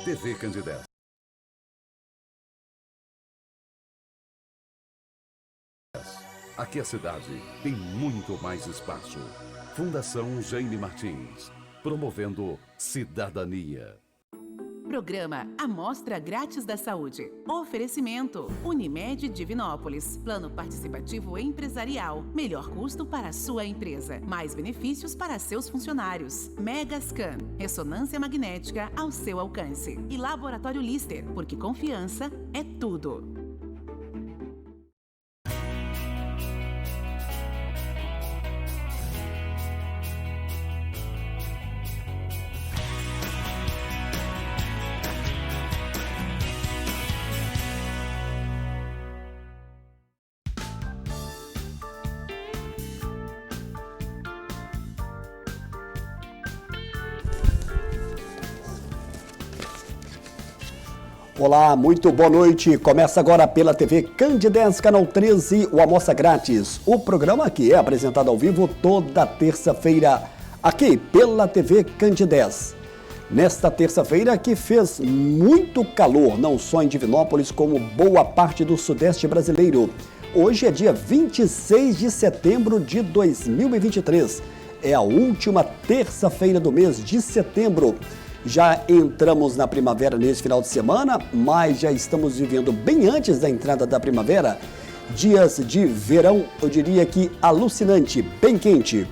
TV Candidez. Aqui a cidade tem muito mais espaço. Fundação Jaime Martins, promovendo cidadania. Programa Amostra Grátis da Saúde. Oferecimento Unimed Divinópolis. Plano participativo empresarial. Melhor custo para a sua empresa. Mais benefícios para seus funcionários. Megascan. Ressonância magnética ao seu alcance. E Laboratório Lister, porque confiança é tudo. Olá, muito boa noite. Começa agora pela TV Candidez, Canal 13, o Amostra Grátis. O programa que é apresentado ao vivo toda terça-feira, aqui pela TV Candidez. Nesta terça-feira que fez muito calor, não só em Divinópolis, como boa parte do sudeste brasileiro. Hoje é dia 26 de setembro de 2023. É a última terça-feira do mês de setembro. Já entramos na primavera nesse final de semana, mas já estamos vivendo bem antes da entrada da primavera, dias de verão, eu diria que alucinante, bem quente.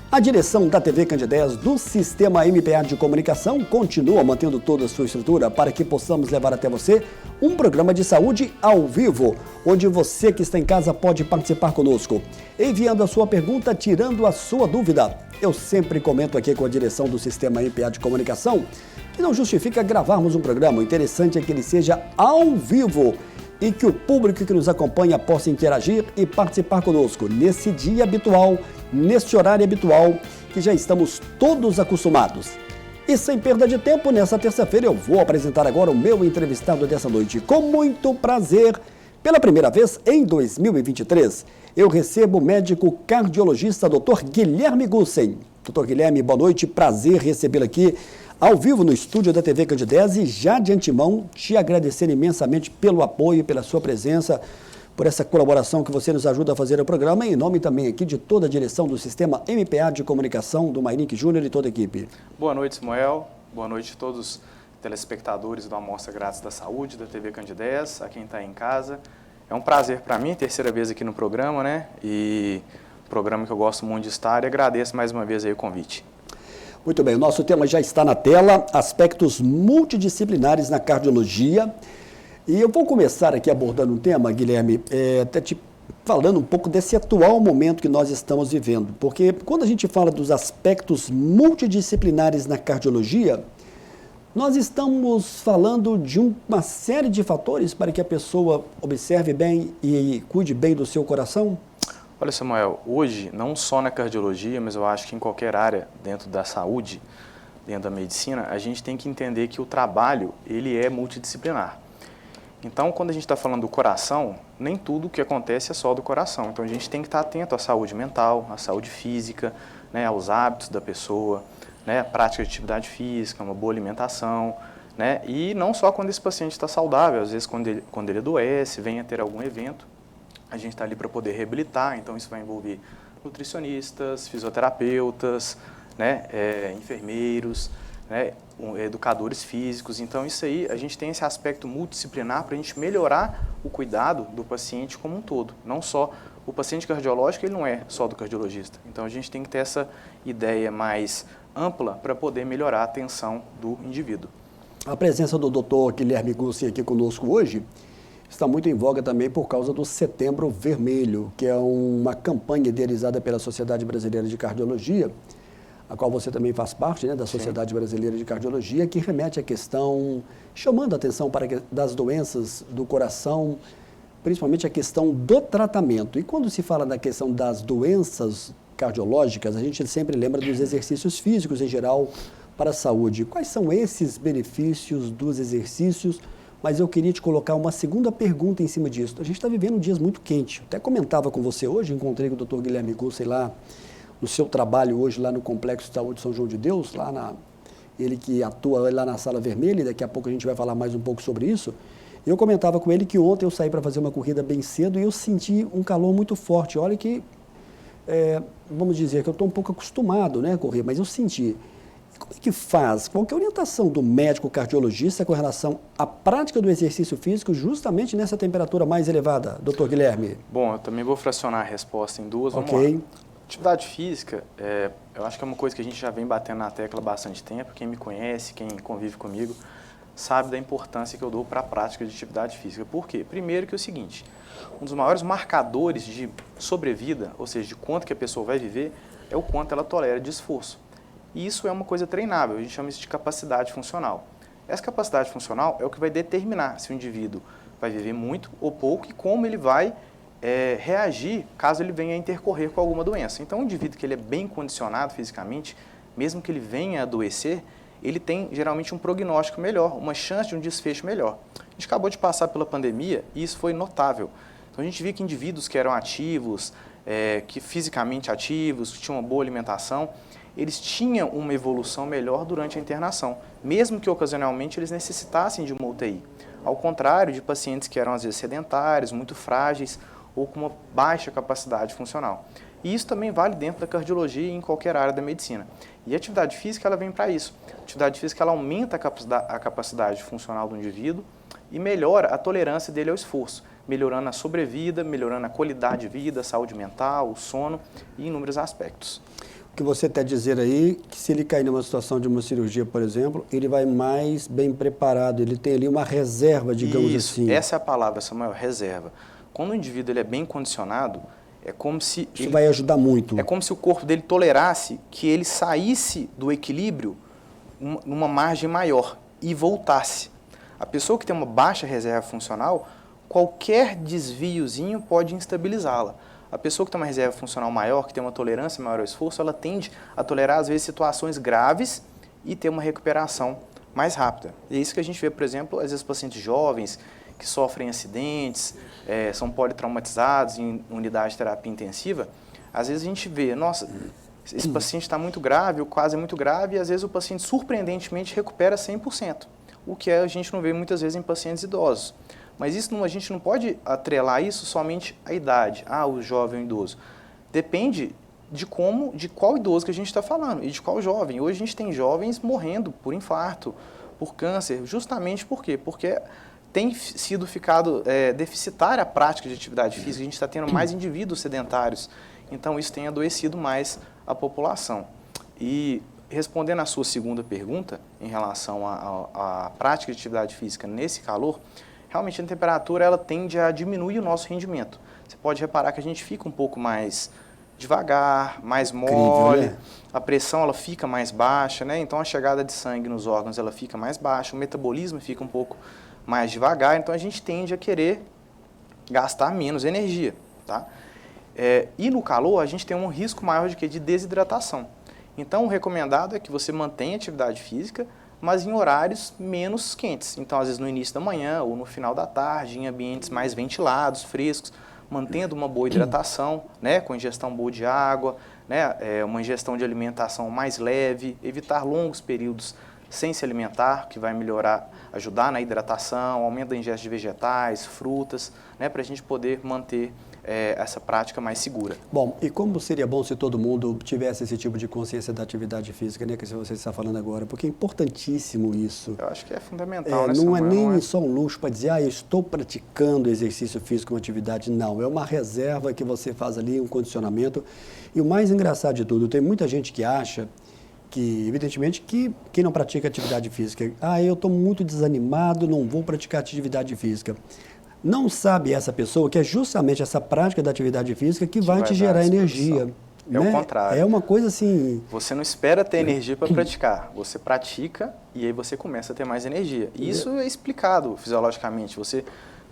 A direção da TV Candidez do Sistema MPA de Comunicação continua mantendo toda a sua estrutura para que possamos levar até você um programa de saúde ao vivo, onde você que está em casa pode participar conosco, enviando a sua pergunta, tirando a sua dúvida. Eu sempre comento aqui com a direção do Sistema MPA de Comunicação que não justifica gravarmos um programa, o interessante é que ele seja ao vivo e que o público que nos acompanha possa interagir e participar conosco nesse dia habitual, neste horário habitual, que já estamos todos acostumados. E sem perda de tempo, nessa terça-feira eu vou apresentar agora o meu entrevistado dessa noite. Com muito prazer, pela primeira vez em 2023, eu recebo o médico cardiologista Dr. Guilherme Gussen. Dr. Guilherme, boa noite, prazer recebê-lo aqui ao vivo no estúdio da TV Candidez e já de antemão te agradecer imensamente pelo apoio, pela sua presença, por essa colaboração que você nos ajuda a fazer o programa, em nome também aqui de toda a direção do Sistema MPA de Comunicação, do Mairink Júnior e toda a equipe. Boa noite, Samuel. Boa noite a todos os telespectadores do Amostra Grátis da Saúde, da TV Candidez, a quem está em casa. É um prazer para mim, terceira vez aqui no programa, né? E programa que eu gosto muito de estar e agradeço mais uma vez aí o convite. Muito bem, o nosso tema já está na tela, aspectos multidisciplinares na cardiologia. E eu vou começar aqui abordando um tema, Guilherme, até te falando um pouco desse atual momento que nós estamos vivendo. Porque quando a gente fala dos aspectos multidisciplinares na cardiologia, nós estamos falando de uma série de fatores para que a pessoa observe bem e cuide bem do seu coração? Olha, Samuel, hoje, não só na cardiologia, mas eu acho que em qualquer área dentro da saúde, dentro da medicina, a gente tem que entender que o trabalho, ele é multidisciplinar. Então, quando a gente está falando do coração, nem tudo o que acontece é só do coração. Então, a gente tem que estar atento à saúde mental, à saúde física, né, aos hábitos da pessoa, né, a prática de atividade física, uma boa alimentação, né, e não só quando esse paciente está saudável, às vezes quando ele adoece, vem a ter algum evento, a gente está ali para poder reabilitar, então isso vai envolver nutricionistas, fisioterapeutas, né, enfermeiros, né, educadores físicos. Então isso aí, a gente tem esse aspecto multidisciplinar para a gente melhorar o cuidado do paciente como um todo. Não só o paciente cardiológico, ele não é só do cardiologista. Então a gente tem que ter essa ideia mais ampla para poder melhorar a atenção do indivíduo. A presença do Dr. Guilherme Gussen aqui conosco hoje está muito em voga também por causa do Setembro Vermelho, que é uma campanha idealizada pela Sociedade Brasileira de Cardiologia, a qual você também faz parte, né, da Sociedade Brasileira de Cardiologia, que remete à questão, chamando a atenção para das doenças do coração, principalmente a questão do tratamento. E quando se fala na questão das doenças cardiológicas, a gente sempre lembra dos exercícios físicos em geral para a saúde. Quais são esses benefícios dos exercícios? Mas eu queria te colocar uma segunda pergunta em cima disso. A gente está vivendo dias muito quentes. Até comentava com você hoje, encontrei com o Dr. Guilherme Gussen lá no seu trabalho hoje, lá no Complexo de Saúde São João de Deus, lá ele que atua lá na Sala Vermelha, e daqui a pouco a gente vai falar mais um pouco sobre isso. Eu comentava com ele que ontem eu saí para fazer uma corrida bem cedo e eu senti um calor muito forte. Olha que, vamos dizer que eu estou um pouco acostumado, né, a correr, mas eu senti. Como é que faz? Qual que é a orientação do médico cardiologista com relação à prática do exercício físico justamente nessa temperatura mais elevada, doutor Guilherme? Bom, eu também vou fracionar a resposta em duas. Vamos Ok. lá. Atividade física, eu acho que é uma coisa que a gente já vem batendo na tecla há bastante tempo. Quem me conhece, quem convive comigo, sabe da importância que eu dou para a prática de atividade física. Por quê? Primeiro que é o seguinte, um dos maiores marcadores de sobrevida, ou seja, de quanto que a pessoa vai viver, é o quanto ela tolera de esforço. E isso é uma coisa treinável, a gente chama isso de capacidade funcional. Essa capacidade funcional é o que vai determinar se o indivíduo vai viver muito ou pouco e como ele vai reagir caso ele venha a intercorrer com alguma doença. Então, um indivíduo que ele é bem condicionado fisicamente, mesmo que ele venha a adoecer, ele tem geralmente um prognóstico melhor, uma chance de um desfecho melhor. A gente acabou de passar pela pandemia e isso foi notável. Então, a gente viu que indivíduos que eram ativos, que fisicamente ativos, que tinham uma boa alimentação, eles tinham uma evolução melhor durante a internação, mesmo que ocasionalmente eles necessitassem de uma UTI. Ao contrário de pacientes que eram às vezes sedentários, muito frágeis ou com uma baixa capacidade funcional. E isso também vale dentro da cardiologia e em qualquer área da medicina. E a atividade física ela vem para isso. A atividade física ela aumenta a capacidade funcional do indivíduo e melhora a tolerância dele ao esforço, melhorando a sobrevida, melhorando a qualidade de vida, a saúde mental, o sono e inúmeros aspectos. O que você está dizendo aí, que se ele cair numa situação de uma cirurgia, por exemplo, ele vai mais bem preparado, ele tem ali uma reserva, digamos Isso, assim. essa é a palavra, Samuel, reserva. Quando o indivíduo ele é bem condicionado, é como se... Isso vai ajudar muito. É como se o corpo dele tolerasse que ele saísse do equilíbrio numa margem maior e voltasse. A pessoa que tem uma baixa reserva funcional, qualquer desviozinho pode instabilizá-la. A pessoa que tem uma reserva funcional maior, que tem uma tolerância maior ao esforço, ela tende a tolerar, às vezes, situações graves e ter uma recuperação mais rápida. E é isso que a gente vê, por exemplo, às vezes pacientes jovens que sofrem acidentes, são politraumatizados em unidade de terapia intensiva. Às vezes a gente vê, nossa, esse paciente está muito grave, o quase é muito grave, e às vezes o paciente surpreendentemente recupera 100%, o que a gente não vê muitas vezes em pacientes idosos. Mas isso a gente não pode atrelar isso somente à idade, o jovem ou idoso. Depende de qual idoso que a gente está falando e de qual jovem. Hoje a gente tem jovens morrendo por infarto, por câncer, justamente por quê? Porque tem ficado deficitária a prática de atividade física, a gente está tendo mais indivíduos sedentários, então isso tem adoecido mais a população. E respondendo à sua segunda pergunta, em relação à prática de atividade física nesse calor, realmente a temperatura ela tende a diminuir o nosso rendimento. Você pode reparar que a gente fica um pouco mais devagar, mais mole, Incrível, né? A pressão ela fica mais baixa, né? Então a chegada de sangue nos órgãos ela fica mais baixa, o metabolismo fica um pouco mais devagar, então a gente tende a querer gastar menos energia, tá? E no calor a gente tem um risco maior de desidratação. Então o recomendado é que você mantenha atividade física, mas em horários menos quentes. Então às vezes no início da manhã ou no final da tarde, em ambientes mais ventilados, frescos, mantendo uma boa hidratação, né, com ingestão boa de água, né, uma ingestão de alimentação mais leve, evitar longos períodos sem se alimentar, que vai melhorar, ajudar na hidratação, aumento da ingesta de vegetais, frutas, né, para a gente poder manter essa prática mais segura. Bom, e como seria bom se todo mundo tivesse esse tipo de consciência da atividade física, né, que você está falando agora, porque é importantíssimo isso. Eu acho que é fundamental, né, não é Samuel? nem só um luxo para dizer, eu estou praticando exercício físico, uma atividade, não. É uma reserva que você faz ali, um condicionamento. E o mais engraçado de tudo, tem muita gente que acha que, evidentemente, que quem não pratica atividade física, eu estou muito desanimado, não vou praticar atividade física. Não sabe essa pessoa que é justamente essa prática da atividade física que vai te gerar energia. É o contrário. É uma coisa assim... Você não espera ter energia para praticar, você pratica e aí você começa a ter mais energia. E isso é explicado fisiologicamente. Você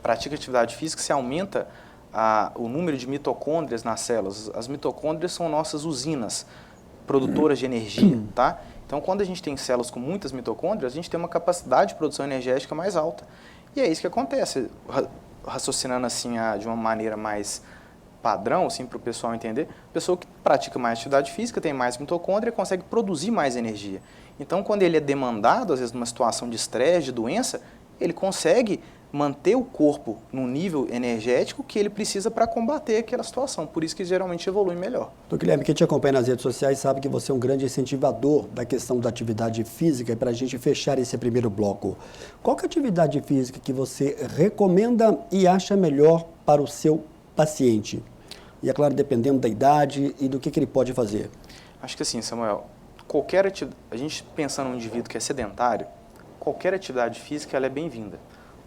pratica atividade física, você aumenta o número de mitocôndrias nas células. As mitocôndrias são nossas usinas produtoras de energia, tá? Então, quando a gente tem células com muitas mitocôndrias, a gente tem uma capacidade de produção energética mais alta. E é isso que acontece, raciocinando assim de uma maneira mais padrão, assim, para o pessoal entender, a pessoa que pratica mais atividade física tem mais mitocôndria e consegue produzir mais energia. Então, quando ele é demandado, às vezes numa situação de estresse, de doença, ele consegue manter o corpo num nível energético que ele precisa para combater aquela situação. Por isso que geralmente evolui melhor. Doutor Guilherme, quem te acompanha nas redes sociais sabe que você é um grande incentivador da questão da atividade física. E para a gente fechar esse primeiro bloco, qual que é a atividade física que você recomenda e acha melhor para o seu paciente? E é claro, dependendo da idade e do que ele pode fazer. Acho que assim, Samuel, a gente pensando num indivíduo que é sedentário, qualquer atividade física ela é bem-vinda.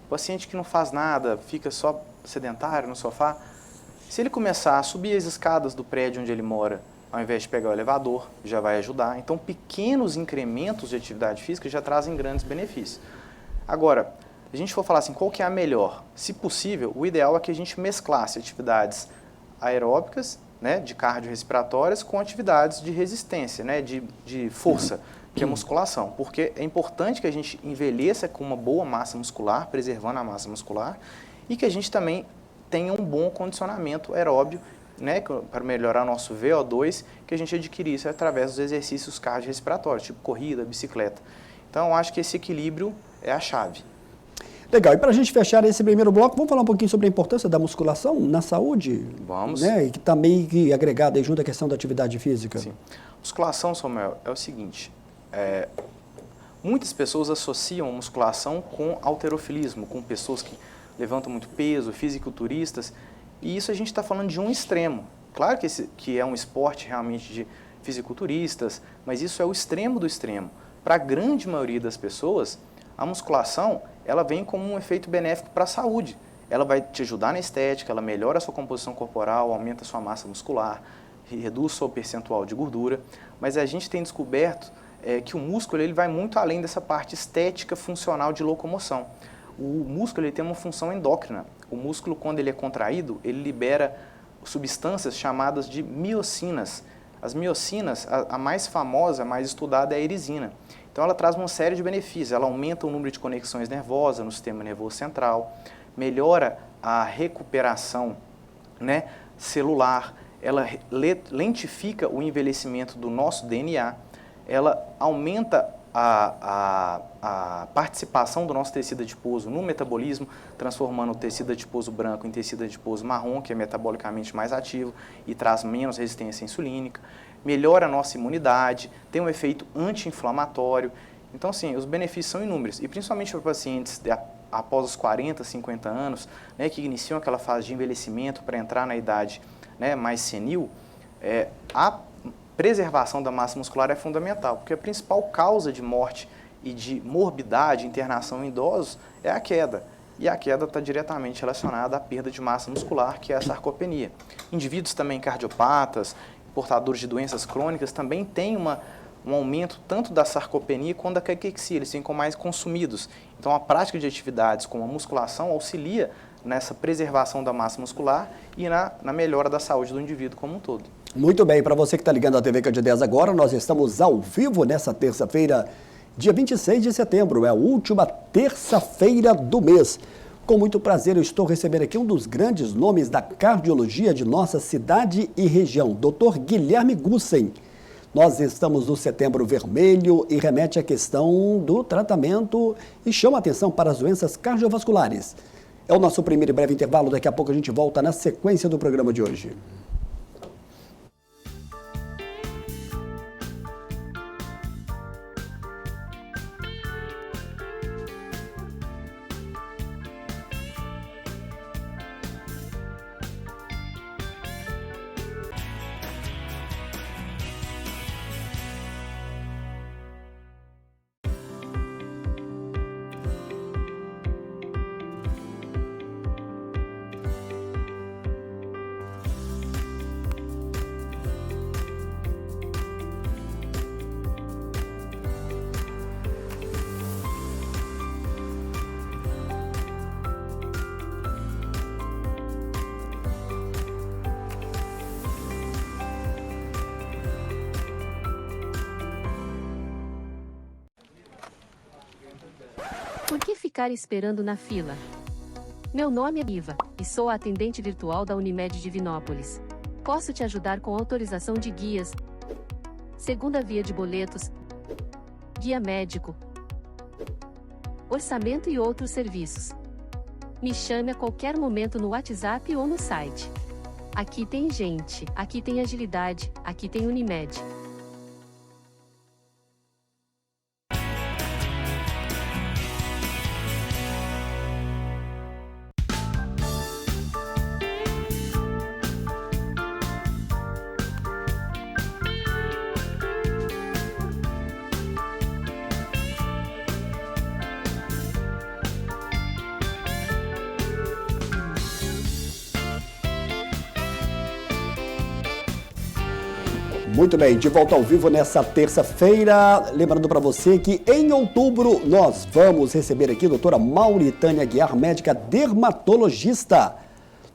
O paciente que não faz nada, fica só sedentário no sofá, se ele começar a subir as escadas do prédio onde ele mora, ao invés de pegar o elevador, já vai ajudar. Então, pequenos incrementos de atividade física já trazem grandes benefícios. Agora, se a gente for falar assim, qual que é a melhor? Se possível, o ideal é que a gente mesclasse atividades aeróbicas, né, de cardiorrespiratórias, com atividades de resistência, né, de força, que é a musculação, porque é importante que a gente envelheça com uma boa massa muscular, preservando a massa muscular, e que a gente também tenha um bom condicionamento aeróbio, né, para melhorar o nosso VO2, que a gente adquirir isso através dos exercícios cardiorrespiratórios, tipo corrida, bicicleta. Então, eu acho que esse equilíbrio é a chave. Legal, e para a gente fechar esse primeiro bloco, vamos falar um pouquinho sobre a importância da musculação na saúde? Vamos. Né? E que está meio que agregada aí junto à questão da atividade física. Sim. Musculação, Samuel, é o seguinte, muitas pessoas associam musculação com halterofilismo, com pessoas que levantam muito peso, fisiculturistas, e isso a gente está falando de um extremo. Claro que é um esporte realmente de fisiculturistas, mas isso é o extremo do extremo. Para a grande maioria das pessoas, a musculação ela vem como um efeito benéfico para a saúde. Ela vai te ajudar na estética, ela melhora a sua composição corporal, aumenta a sua massa muscular, reduz o seu percentual de gordura, mas a gente tem descoberto que o músculo ele vai muito além dessa parte estética funcional de locomoção. O músculo ele tem uma função endócrina. O músculo, quando ele é contraído, ele libera substâncias chamadas de miocinas. As miocinas, a mais famosa, a mais estudada é a erisina. Então ela traz uma série de benefícios, ela aumenta o número de conexões nervosas no sistema nervoso central, melhora a recuperação, né, celular, ela lentifica o envelhecimento do nosso DNA, ela aumenta a participação do nosso tecido adiposo no metabolismo, transformando o tecido adiposo branco em tecido adiposo marrom, que é metabolicamente mais ativo e traz menos resistência insulínica, melhora a nossa imunidade, tem um efeito anti-inflamatório. Então, assim, os benefícios são inúmeros, e principalmente para pacientes após os 40, 50 anos, né, que iniciam aquela fase de envelhecimento para entrar na idade, né, mais senil, a preservação da massa muscular é fundamental, porque a principal causa de morte e de morbidade, internação em idosos, é a queda. E a queda está diretamente relacionada à perda de massa muscular, que é a sarcopenia. Indivíduos também cardiopatas, portadores de doenças crônicas, também têm um aumento tanto da sarcopenia quanto da caquexia, eles ficam mais consumidos. Então, a prática de atividades como a musculação auxilia nessa preservação da massa muscular e na melhora da saúde do indivíduo como um todo. Muito bem, para você que está ligando à TV Candidez agora, nós estamos ao vivo nessa terça-feira, dia 26 de setembro, é a última terça-feira do mês. Com muito prazer, eu estou recebendo aqui um dos grandes nomes da cardiologia de nossa cidade e região, Dr. Guilherme Gussen. Nós estamos no Setembro Vermelho e remete à questão do tratamento e chama a atenção para as doenças cardiovasculares. É o nosso primeiro e breve intervalo, daqui a pouco a gente volta na sequência do programa de hoje. Por que ficar esperando na fila? Meu nome é Iva, e sou a atendente virtual da Unimed Divinópolis. Posso te ajudar com autorização de guias, segunda via de boletos, guia médico, orçamento e outros serviços. Me chame a qualquer momento no WhatsApp ou no site. Aqui tem gente, aqui tem agilidade, aqui tem Unimed. Muito bem, de volta ao vivo nessa terça-feira. Lembrando para você que em outubro nós vamos receber aqui a doutora Mauritânia Aguiar, médica dermatologista.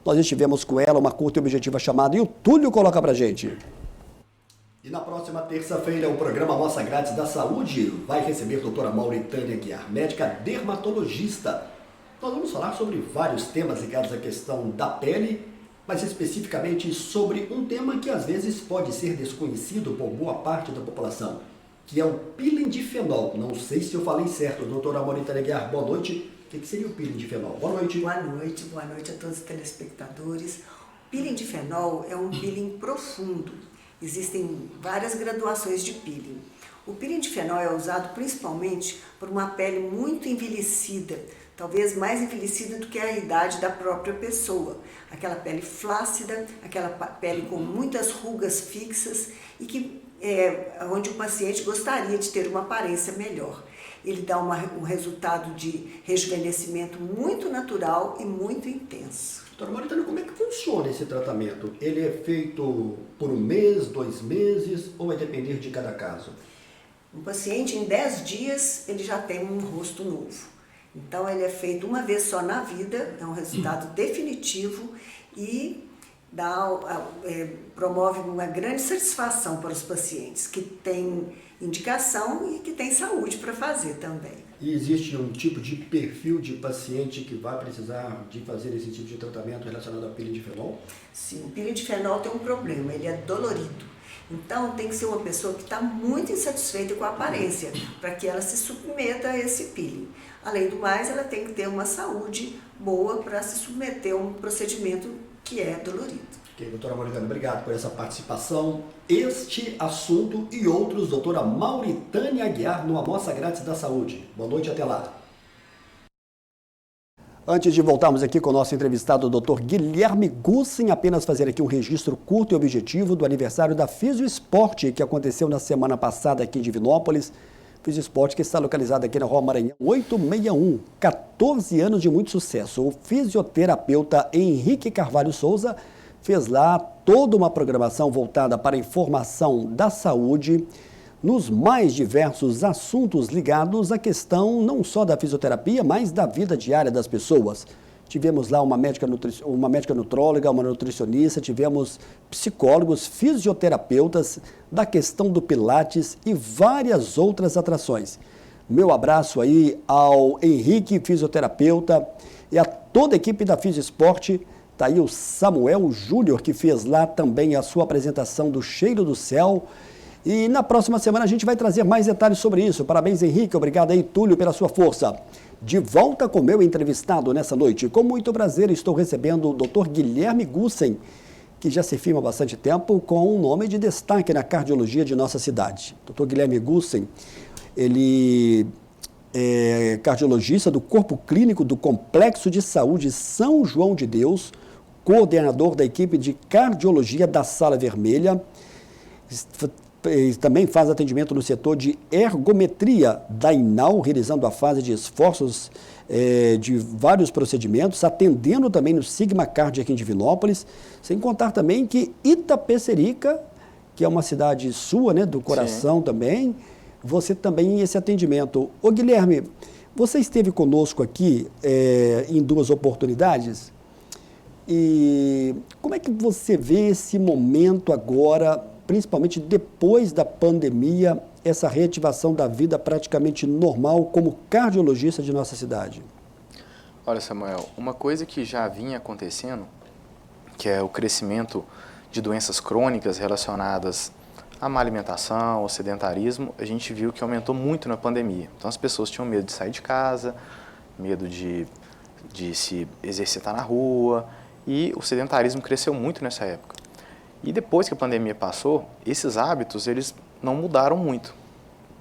Nós estivemos com ela, uma curta e objetiva chamada, e o Túlio coloca pra gente. E na próxima terça-feira, o programa Amostra Grátis da Saúde vai receber a doutora Mauritânia Aguiar, médica dermatologista. Nós vamos falar sobre vários temas ligados à questão da pele, mas especificamente sobre um tema que às vezes pode ser desconhecido por boa parte da população, que é o peeling de fenol. Não sei se eu falei certo, doutora Mauritânia Aguiar, boa noite. O que seria o peeling de fenol? Boa noite. Boa noite a todos os telespectadores. O peeling de fenol é um peeling profundo. Existem várias graduações de peeling. O peeling de fenol é usado principalmente por uma pele muito envelhecida, talvez mais envelhecida do que a idade da própria pessoa. Aquela pele flácida, aquela pele com muitas rugas fixas e que onde o paciente gostaria de ter uma aparência melhor. Ele dá um resultado de rejuvenescimento muito natural e muito intenso. Doutora Mauritânia, como é que funciona esse tratamento? Ele é feito por um mês, 2 meses ou vai depender de cada caso? Um paciente, em 10 dias, ele já tem um rosto novo. Então, ele é feito uma vez só na vida, é um resultado definitivo e promove uma grande satisfação para os pacientes que têm indicação e que têm saúde para fazer também. E existe um tipo de perfil de paciente que vai precisar de fazer esse tipo de tratamento relacionado ao peeling de fenol? Sim, o peeling de fenol tem um problema, ele é dolorido. Então, tem que ser uma pessoa que está muito insatisfeita com a aparência, para que ela se submeta a esse peeling. Além do mais, ela tem que ter uma saúde boa para se submeter a um procedimento que é dolorido. Ok, doutora Mauritânia, obrigado por essa participação. Este assunto e outros, doutora Mauritânia Aguiar, no Amostra Grátis da Saúde. Boa noite, até lá. Antes de voltarmos aqui com o nosso entrevistado, o Dr. Guilherme Gussen, apenas fazer aqui um registro curto e objetivo do aniversário da Fisioesporte, que aconteceu na semana passada aqui em Divinópolis. Fisioesporte que está localizado aqui na Rua Maranhão 861, 14 anos de muito sucesso. O fisioterapeuta Henrique Carvalho Souza fez lá toda uma programação voltada para a informação da saúde, nos mais diversos assuntos ligados à questão não só da fisioterapia, mas da vida diária das pessoas. Tivemos lá uma médica nutróloga, uma nutricionista, tivemos psicólogos, fisioterapeutas, da questão do Pilates e várias outras atrações. Meu abraço aí ao Henrique, fisioterapeuta, e a toda a equipe da Fisioesporte. Está aí o Samuel Júnior, que fez lá também a sua apresentação do Cheiro do Céu. E na próxima semana a gente vai trazer mais detalhes sobre isso. Parabéns, Henrique. Obrigado aí, Túlio, pela sua força. De volta com o meu entrevistado nessa noite. Com muito prazer estou recebendo o Dr. Guilherme Gussen, que já se firma há bastante tempo com um nome de destaque na cardiologia de nossa cidade. Dr. Guilherme Gussen, ele é cardiologista do Corpo Clínico do Complexo de Saúde São João de Deus, coordenador da equipe de cardiologia da Sala Vermelha. Também faz atendimento no setor de ergometria da INAU, realizando a fase de esforços de vários procedimentos, atendendo também no Sigma Card aqui em Divinópolis, sem contar também que Itapecerica, que é uma cidade sua, né, do coração. Sim. Também, você também esse atendimento. Ô Guilherme, você esteve conosco aqui em 2 oportunidades, e como é que você vê esse momento agora, principalmente depois da pandemia, essa reativação da vida praticamente normal como cardiologista de nossa cidade? Olha, Samuel, uma coisa que já vinha acontecendo, que é o crescimento de doenças crônicas relacionadas A má alimentação, o sedentarismo, a gente viu que aumentou muito na pandemia. Então as pessoas tinham medo de sair de casa, medo de se exercitar na rua, e o sedentarismo cresceu muito nessa época. E depois que a pandemia passou, esses hábitos eles não mudaram muito.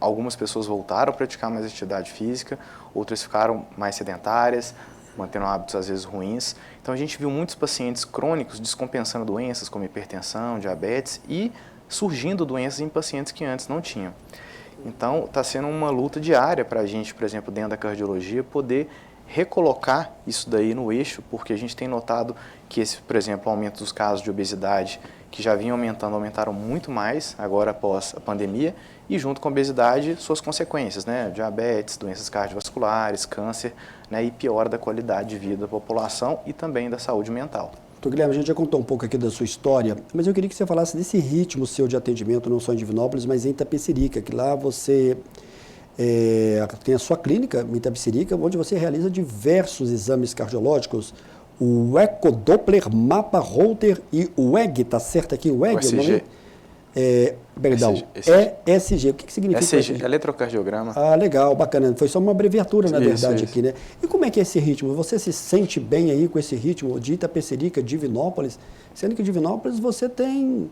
Algumas pessoas voltaram a praticar mais atividade física, outras ficaram mais sedentárias, mantendo hábitos às vezes ruins. Então a gente viu muitos pacientes crônicos descompensando doenças como hipertensão, diabetes e surgindo doenças em pacientes que antes não tinham. Então está sendo uma luta diária para a gente, por exemplo, dentro da cardiologia, poder recolocar isso daí no eixo, porque a gente tem notado que esse, por exemplo, aumento dos casos de obesidade, que já vinham aumentando, aumentaram muito mais agora após a pandemia, e junto com a obesidade, suas consequências, né? Diabetes, doenças cardiovasculares, câncer, né? E piora da qualidade de vida da população e também da saúde mental. Doutor Guilherme, a gente já contou um pouco aqui da sua história, mas eu queria que você falasse desse ritmo seu de atendimento, não só em Divinópolis, mas em Itapecerica, que lá você tem a sua clínica em Itapecerica, onde você realiza diversos exames cardiológicos, o Ecodoppler, Mapa Holter e o EG, tá certo aqui? O EG, o ECG. Perdão, ESG. O que significa ECG? Eletrocardiograma. Ah, legal, bacana. Foi só uma abreviatura, na verdade, isso. aqui, né? E como é que é esse ritmo? Você se sente bem aí com esse ritmo de Itapecerica, Divinópolis? Sendo que Divinópolis você tem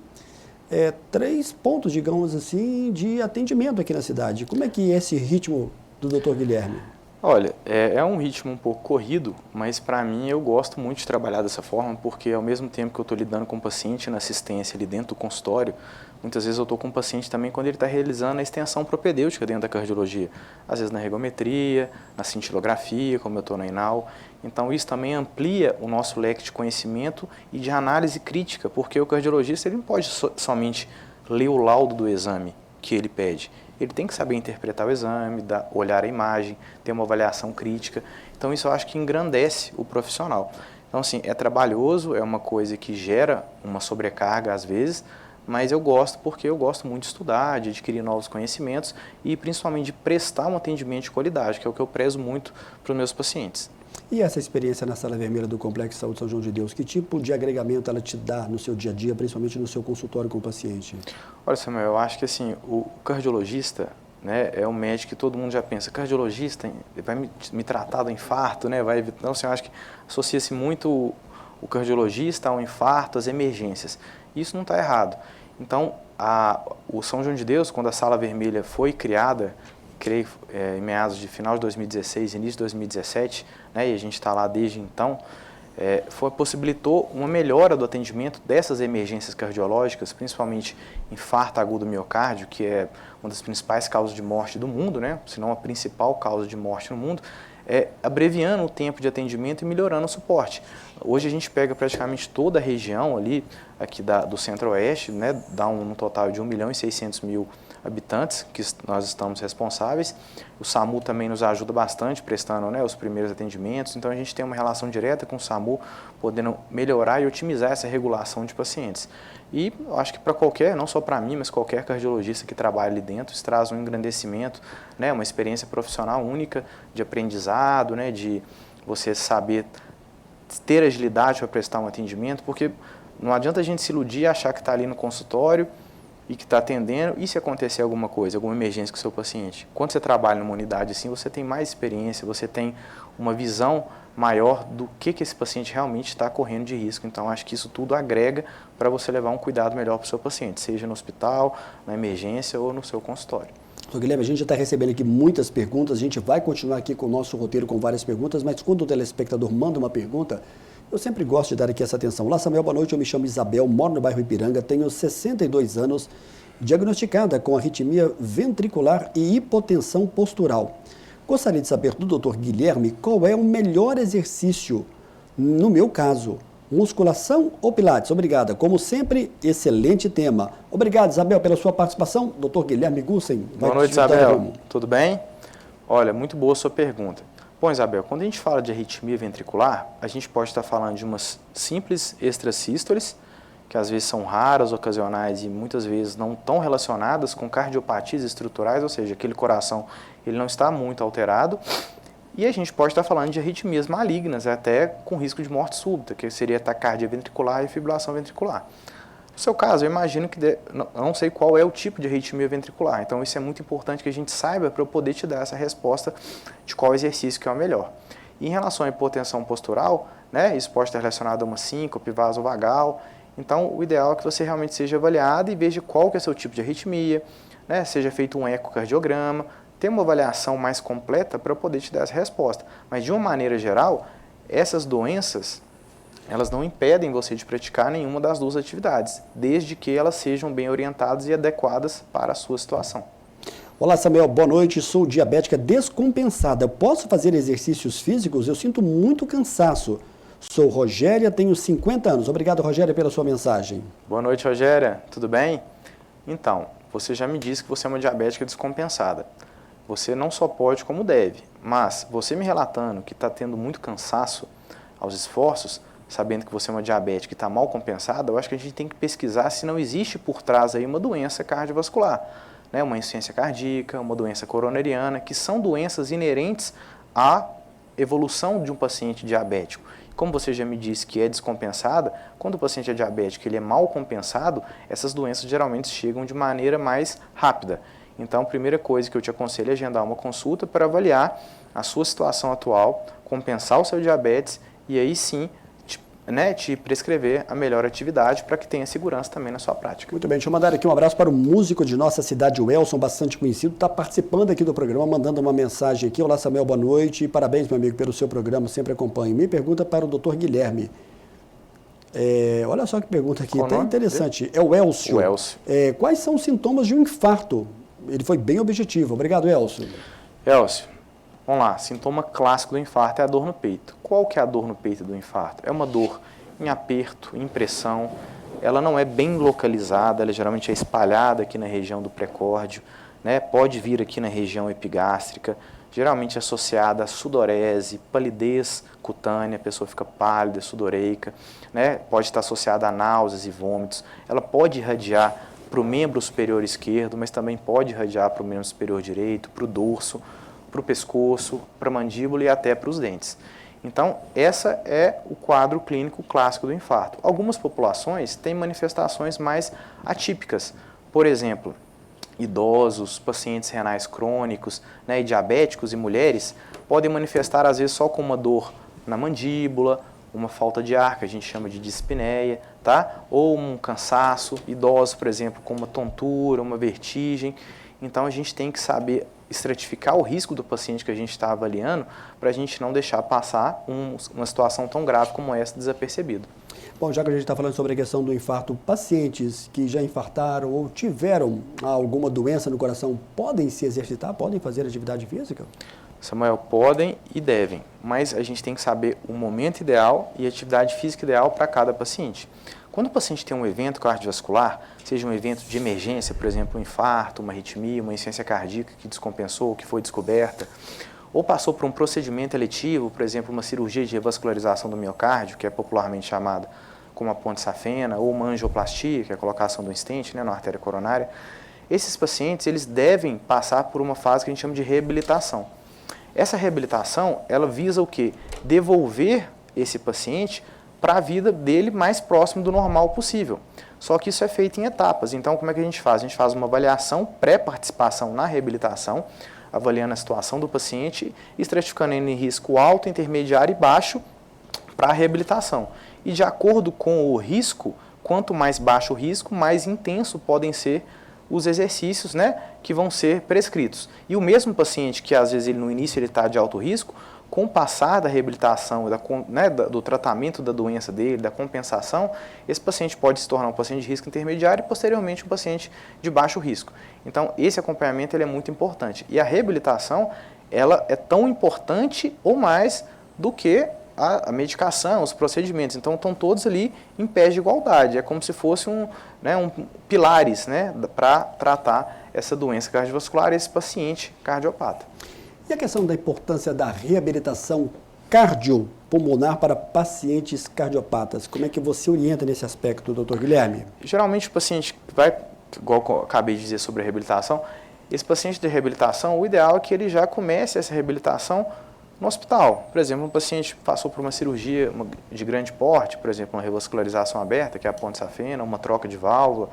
3 pontos, digamos assim, de atendimento aqui na cidade. Como é que é esse ritmo do Dr. Guilherme? Olha, é um ritmo um pouco corrido, mas para mim eu gosto muito de trabalhar dessa forma, porque ao mesmo tempo que eu estou lidando com o paciente na assistência ali dentro do consultório, muitas vezes eu estou com o paciente também quando ele está realizando a extensão propedêutica dentro da cardiologia, às vezes na ergometria, na cintilografia, como eu estou na INAU. Então isso também amplia o nosso leque de conhecimento e de análise crítica, porque o cardiologista ele não pode somente ler o laudo do exame que ele pede. Ele tem que saber interpretar o exame, olhar a imagem, ter uma avaliação crítica. Então isso eu acho que engrandece o profissional. Então assim, é trabalhoso, é uma coisa que gera uma sobrecarga às vezes, mas eu gosto porque eu gosto muito de estudar, de adquirir novos conhecimentos e principalmente de prestar um atendimento de qualidade, que é o que eu prezo muito para os meus pacientes. E essa experiência na Sala Vermelha do Complexo de Saúde São João de Deus, que tipo de agregamento ela te dá no seu dia a dia, principalmente no seu consultório com o paciente? Olha, Samuel, eu acho que assim, o cardiologista, né, é um médico que todo mundo já pensa, cardiologista vai me tratar do infarto, né? Então, assim, eu acho que associa-se muito o cardiologista ao infarto, às emergências. Isso não está errado. Então, o São João de Deus, quando a Sala Vermelha foi criada, creio, em meados de final de 2016, início de 2017, né, e a gente está lá desde então, possibilitou uma melhora do atendimento dessas emergências cardiológicas, principalmente infarto agudo do miocárdio, que é uma das principais causas de morte do mundo, né, se não a principal causa de morte no mundo, abreviando o tempo de atendimento e melhorando o suporte. Hoje a gente pega praticamente toda a região ali, aqui do Centro-Oeste, né, dá um total de 1.600.000 habitantes que nós estamos responsáveis. O SAMU também nos ajuda bastante, prestando, né, os primeiros atendimentos. Então a gente tem uma relação direta com o SAMU, podendo melhorar e otimizar essa regulação de pacientes. E eu acho que para qualquer, não só para mim, mas qualquer cardiologista que trabalha ali dentro, isso traz um engrandecimento, né, uma experiência profissional única de aprendizado, né, de você saber ter agilidade para prestar um atendimento, porque não adianta a gente se iludir e achar que está ali no consultório e que está atendendo, e se acontecer alguma coisa, alguma emergência com o seu paciente? Quando você trabalha numa unidade assim, você tem mais experiência, você tem uma visão maior do que esse paciente realmente está correndo de risco. Então, acho que isso tudo agrega para você levar um cuidado melhor para o seu paciente, seja no hospital, na emergência ou no seu consultório. Doutor Guilherme, a gente já está recebendo aqui muitas perguntas, a gente vai continuar aqui com o nosso roteiro com várias perguntas, mas quando o telespectador manda uma pergunta, eu sempre gosto de dar aqui essa atenção. Olá, Samuel, boa noite, eu me chamo Isabel, moro no bairro Ipiranga, tenho 62 anos, diagnosticada com arritmia ventricular e hipotensão postural. Gostaria de saber do Dr. Guilherme qual é o melhor exercício, no meu caso, musculação ou pilates? Obrigada. Como sempre, excelente tema. Obrigado, Isabel, pela sua participação. Dr. Guilherme Gussen. Boa noite, Isabel. Tudo bem? Olha, muito boa a sua pergunta. Bom, Isabel, quando a gente fala de arritmia ventricular, a gente pode estar falando de umas simples extrasístoles, que às vezes são raras, ocasionais e muitas vezes não tão relacionadas com cardiopatias estruturais, ou seja, aquele coração ele não está muito alterado. E a gente pode estar falando de arritmias malignas, até com risco de morte súbita, que seria a taquicardia ventricular e fibrilação ventricular. No seu caso, eu imagino que eu não sei qual é o tipo de arritmia ventricular, então isso é muito importante que a gente saiba para eu poder te dar essa resposta de qual exercício que é o melhor. E em relação à hipotensão postural, né, isso pode estar relacionado a uma síncope vasovagal, então o ideal é que você realmente seja avaliado e veja qual que é o seu tipo de arritmia, né, seja feito um ecocardiograma, ter uma avaliação mais completa para eu poder te dar essa resposta. Mas de uma maneira geral, essas doenças, elas não impedem você de praticar nenhuma das duas atividades, desde que elas sejam bem orientadas e adequadas para a sua situação. Olá, Samuel, boa noite. Sou diabética descompensada. Posso fazer exercícios físicos? Eu sinto muito cansaço. Sou Rogéria, tenho 50 anos. Obrigado, Rogéria, pela sua mensagem. Boa noite, Rogéria. Tudo bem? Então, você já me disse que você é uma diabética descompensada. Você não só pode como deve, mas você me relatando que está tendo muito cansaço aos esforços, sabendo que você é uma diabética e está mal compensada, eu acho que a gente tem que pesquisar se não existe por trás aí uma doença cardiovascular, né? Uma insuficiência cardíaca, uma doença coronariana, que são doenças inerentes à evolução de um paciente diabético. Como você já me disse que é descompensada, quando o paciente é diabético e ele é mal compensado, essas doenças geralmente chegam de maneira mais rápida. Então, a primeira coisa que eu te aconselho é agendar uma consulta para avaliar a sua situação atual, compensar o seu diabetes e aí sim te prescrever a melhor atividade para que tenha segurança também na sua prática. Muito bem, deixa eu mandar aqui um abraço para o músico de nossa cidade, o Elson, bastante conhecido, está participando aqui do programa, mandando uma mensagem aqui. Olá, Samuel, boa noite, parabéns, meu amigo, pelo seu programa, sempre acompanho. Me pergunta para o Dr. Guilherme. Olha só que pergunta aqui, até interessante. É o Elcio. O Elcio. Quais são os sintomas de um infarto? Ele foi bem objetivo. Obrigado, Elcio. Elcio, vamos lá. Sintoma clássico do infarto é a dor no peito. Qual que é a dor no peito do infarto? É uma dor em aperto, em pressão. Ela não é bem localizada, ela geralmente é espalhada aqui na região do pré-córdio, né? Pode vir aqui na região epigástrica, geralmente associada a sudorese, palidez cutânea, a pessoa fica pálida, sudoreica, né? Pode estar associada a náuseas e vômitos. Ela pode irradiar para o membro superior esquerdo, mas também pode irradiar para o membro superior direito, para o dorso, para o pescoço, para a mandíbula e até para os dentes. Então, essa é o quadro clínico clássico do infarto. Algumas populações têm manifestações mais atípicas. Por exemplo, idosos, pacientes renais crônicos, né, e diabéticos e mulheres podem manifestar, às vezes, só com uma dor na mandíbula, uma falta de ar, que a gente chama de dispneia, tá? Ou um cansaço. Idosos, por exemplo, com uma tontura, uma vertigem. Então, a gente tem que saber estratificar o risco do paciente que a gente está avaliando para a gente não deixar passar uma situação tão grave como essa desapercebido. Bom, já que a gente está falando sobre a questão do infarto, pacientes que já infartaram ou tiveram alguma doença no coração podem se exercitar, podem fazer atividade física? Samuel, podem e devem, mas a gente tem que saber o momento ideal e a atividade física ideal para cada paciente. Quando o paciente tem um evento cardiovascular, seja um evento de emergência, por exemplo, um infarto, uma arritmia, uma insuficiência cardíaca que descompensou, que foi descoberta, ou passou por um procedimento eletivo, por exemplo, uma cirurgia de revascularização do miocárdio, que é popularmente chamada como a ponte safena, ou uma angioplastia, que é a colocação do stent, né, na artéria coronária, esses pacientes eles devem passar por uma fase que a gente chama de reabilitação. Essa reabilitação, ela visa o quê? Devolver esse paciente para a vida dele mais próximo do normal possível. Só que isso é feito em etapas. Então, como é que a gente faz? A gente faz uma avaliação pré-participação na reabilitação, avaliando a situação do paciente, estratificando ele em risco alto, intermediário e baixo para a reabilitação. E de acordo com o risco, quanto mais baixo o risco, mais intenso podem ser os exercícios, né, que vão ser prescritos. E o mesmo paciente que às vezes no início ele está de alto risco, com o passar da reabilitação, do tratamento da doença dele, da compensação, esse paciente pode se tornar um paciente de risco intermediário e posteriormente um paciente de baixo risco. Então, esse acompanhamento ele é muito importante. E a reabilitação, ela é tão importante ou mais do que a medicação, os procedimentos. Então, estão todos ali em pé de igualdade. É como se fosse pilares, né, para tratar essa doença cardiovascular, esse paciente cardiopata. E a questão da importância da reabilitação cardiopulmonar para pacientes cardiopatas? Como é que você orienta nesse aspecto, doutor Guilherme? Geralmente o paciente vai, igual eu acabei de dizer sobre a reabilitação, esse paciente de reabilitação, o ideal é que ele já comece essa reabilitação no hospital. Por exemplo, um paciente passou por uma cirurgia de grande porte, por exemplo, uma revascularização aberta, que é a ponte safena, uma troca de válvula.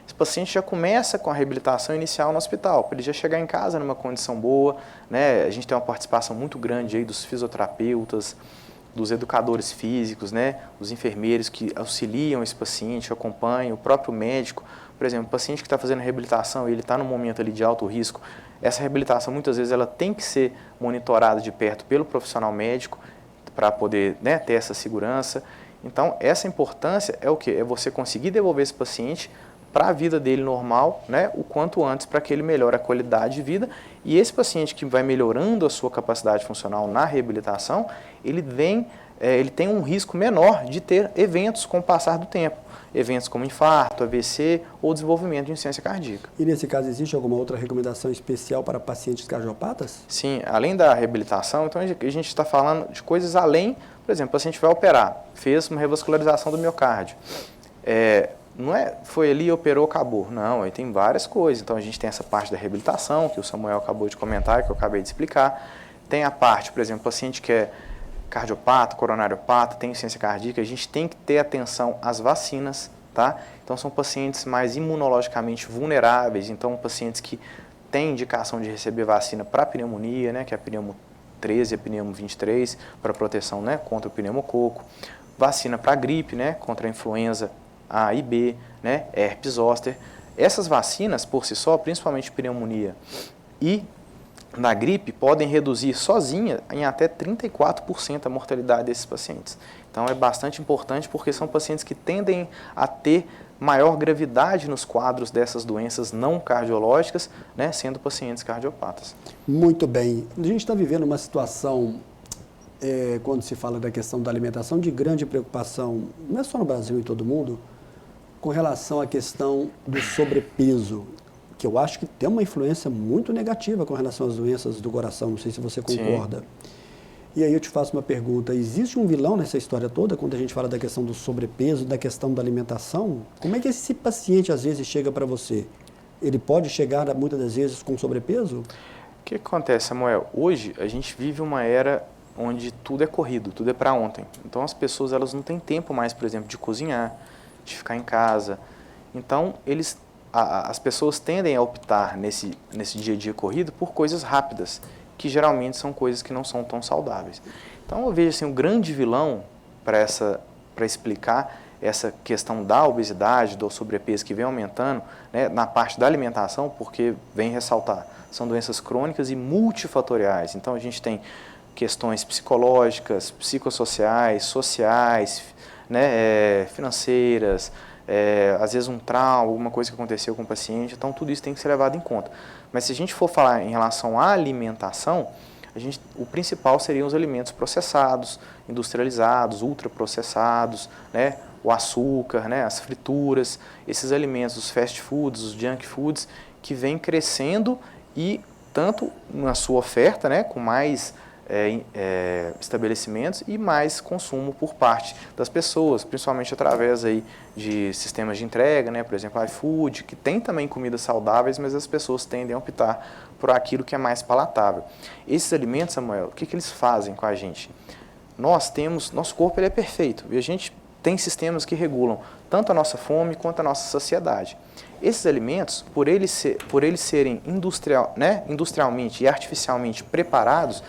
Esse paciente já começa com a reabilitação inicial no hospital, para ele já chegar em casa numa condição boa, né? A gente tem uma participação muito grande aí dos fisioterapeutas, dos educadores físicos, né? Os enfermeiros que auxiliam esse paciente, acompanham, o próprio médico. Por exemplo, o paciente que está fazendo reabilitação, ele está num momento ali de alto risco, essa reabilitação muitas vezes ela tem que ser monitorada de perto pelo profissional médico para poder, né, ter essa segurança. Então, essa importância é o quê? É você conseguir devolver esse paciente para a vida dele normal, né, o quanto antes, para que ele melhore a qualidade de vida. E esse paciente que vai melhorando a sua capacidade funcional na reabilitação, ele tem um risco menor de ter eventos com o passar do tempo. Eventos como infarto, AVC ou desenvolvimento de insuficiência cardíaca. E nesse caso, existe alguma outra recomendação especial para pacientes cardiopatas? Sim, além da reabilitação, então a gente está falando de coisas além, por exemplo, o paciente vai operar, fez uma revascularização do miocárdio. Não foi ali, operou, acabou. Não, aí tem várias coisas. Então a gente tem essa parte da reabilitação, que o Samuel acabou de comentar, que eu acabei de explicar. Tem a parte, por exemplo, paciente que é cardiopata, coronariopata, tem insuficiência cardíaca, a gente tem que ter atenção às vacinas, tá? Então são pacientes mais imunologicamente vulneráveis, então pacientes que têm indicação de receber vacina para pneumonia, né, que é a pneumo 13 e a pneumo 23, para proteção, né, contra o pneumococo, vacina para gripe, né, contra a influenza A e B, né, herpes zoster. Essas vacinas por si só, principalmente pneumonia e na gripe, podem reduzir sozinha em até 34% a mortalidade desses pacientes. Então é bastante importante porque são pacientes que tendem a ter maior gravidade nos quadros dessas doenças não cardiológicas, né, sendo pacientes cardiopatas. Muito bem. A gente está vivendo uma situação, quando se fala da questão da alimentação, de grande preocupação, não é só no Brasil, em todo mundo, com relação à questão do sobrepeso, que eu acho que tem uma influência muito negativa com relação às doenças do coração, não sei se você concorda. Sim. E aí eu te faço uma pergunta, existe um vilão nessa história toda, quando a gente fala da questão do sobrepeso, da questão da alimentação? Como é que esse paciente às vezes chega para você? Ele pode chegar muitas das vezes com sobrepeso? O que acontece, Samuel? Hoje a gente vive uma era onde tudo é corrido, tudo é para ontem. Então as pessoas elas não têm tempo mais, por exemplo, de cozinhar, de ficar em casa. Então as pessoas tendem a optar nesse dia a dia corrido por coisas rápidas, que geralmente são coisas que não são tão saudáveis. Então eu vejo assim, um grande vilão para explicar essa questão da obesidade, do sobrepeso que vem aumentando, né, na parte da alimentação, porque vem ressaltar, são doenças crônicas e multifatoriais. Então a gente tem questões psicológicas, psicossociais, sociais, né, financeiras, às vezes um trauma, alguma coisa que aconteceu com o paciente, então tudo isso tem que ser levado em conta. Mas se a gente for falar em relação à alimentação, o principal seriam os alimentos processados, industrializados, ultraprocessados, né, o açúcar, né, as frituras, esses alimentos, os fast foods, os junk foods, que vêm crescendo e tanto na sua oferta, né, com mais estabelecimentos e mais consumo por parte das pessoas, principalmente através aí de sistemas de entrega, né? Por exemplo, iFood, que tem também comidas saudáveis, mas as pessoas tendem a optar por aquilo que é mais palatável. Esses alimentos, Samuel, o que eles fazem com a gente? Nosso corpo ele é perfeito e a gente tem sistemas que regulam tanto a nossa fome quanto a nossa saciedade. Esses alimentos, por eles serem industrialmente e artificialmente preparados,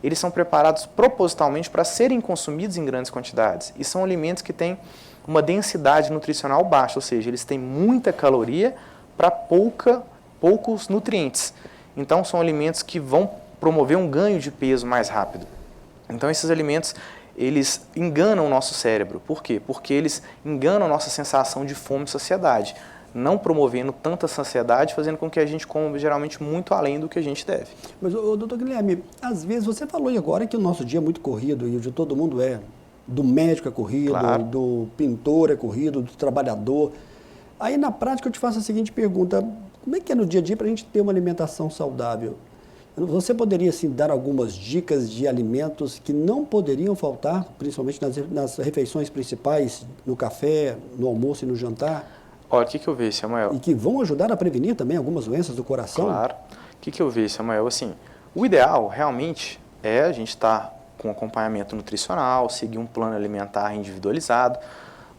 eles são preparados propositalmente para serem consumidos em grandes quantidades. E são alimentos que têm uma densidade nutricional baixa, ou seja, eles têm muita caloria para poucos nutrientes. Então, são alimentos que vão promover um ganho de peso mais rápido. Então, esses alimentos, eles enganam o nosso cérebro. Por quê? Porque eles enganam a nossa sensação de fome e saciedade, não promovendo tanta saciedade, fazendo com que a gente coma geralmente muito além do que a gente deve. Mas, doutor Guilherme, às vezes você falou agora que o nosso dia é muito corrido, e o de todo mundo é. Do médico é corrido, claro. Do pintor é corrido, do trabalhador. Aí, na prática, eu te faço a seguinte pergunta, como é que é no dia a dia para a gente ter uma alimentação saudável? Você poderia, assim, dar algumas dicas de alimentos que não poderiam faltar, principalmente nas refeições principais, no café, no almoço e no jantar? Olha, o que eu vejo, Samuel? E que vão ajudar a prevenir também algumas doenças do coração? Claro. O que eu vejo, Samuel? Assim, o ideal, realmente, é a gente estar com acompanhamento nutricional, seguir um plano alimentar individualizado.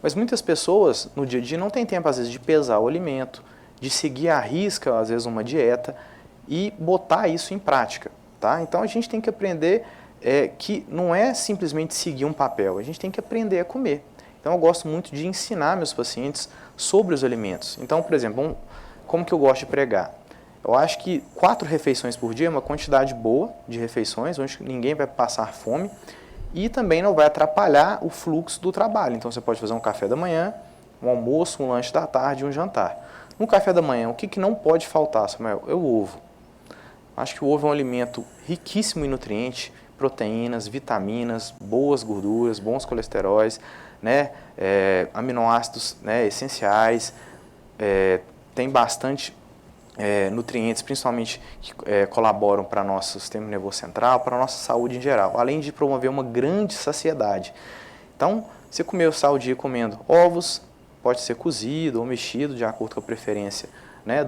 Mas muitas pessoas, no dia a dia, não têm tempo, às vezes, de pesar o alimento, de seguir à risca, às vezes, uma dieta e botar isso em prática, tá? Então, a gente tem que aprender que não é simplesmente seguir um papel, a gente tem que aprender a comer. Então, eu gosto muito de ensinar meus pacientes sobre os alimentos. Então, por exemplo, como que eu gosto de pregar? Eu acho que 4 refeições por dia é uma quantidade boa de refeições, onde ninguém vai passar fome e também não vai atrapalhar o fluxo do trabalho. Então, você pode fazer um café da manhã, um almoço, um lanche da tarde e um jantar. No café da manhã, o que não pode faltar, Samuel? É o ovo. Acho que o ovo é um alimento riquíssimo em nutrientes, proteínas, vitaminas, boas gorduras, bons colesteróis, né? Aminoácidos, né? Essenciais, tem bastante nutrientes, principalmente que colaboram para nosso sistema nervoso central, para a nossa saúde em geral, além de promover uma grande saciedade. Então, você comer o sal dia comendo ovos, pode ser cozido ou mexido, de acordo com a preferência, né,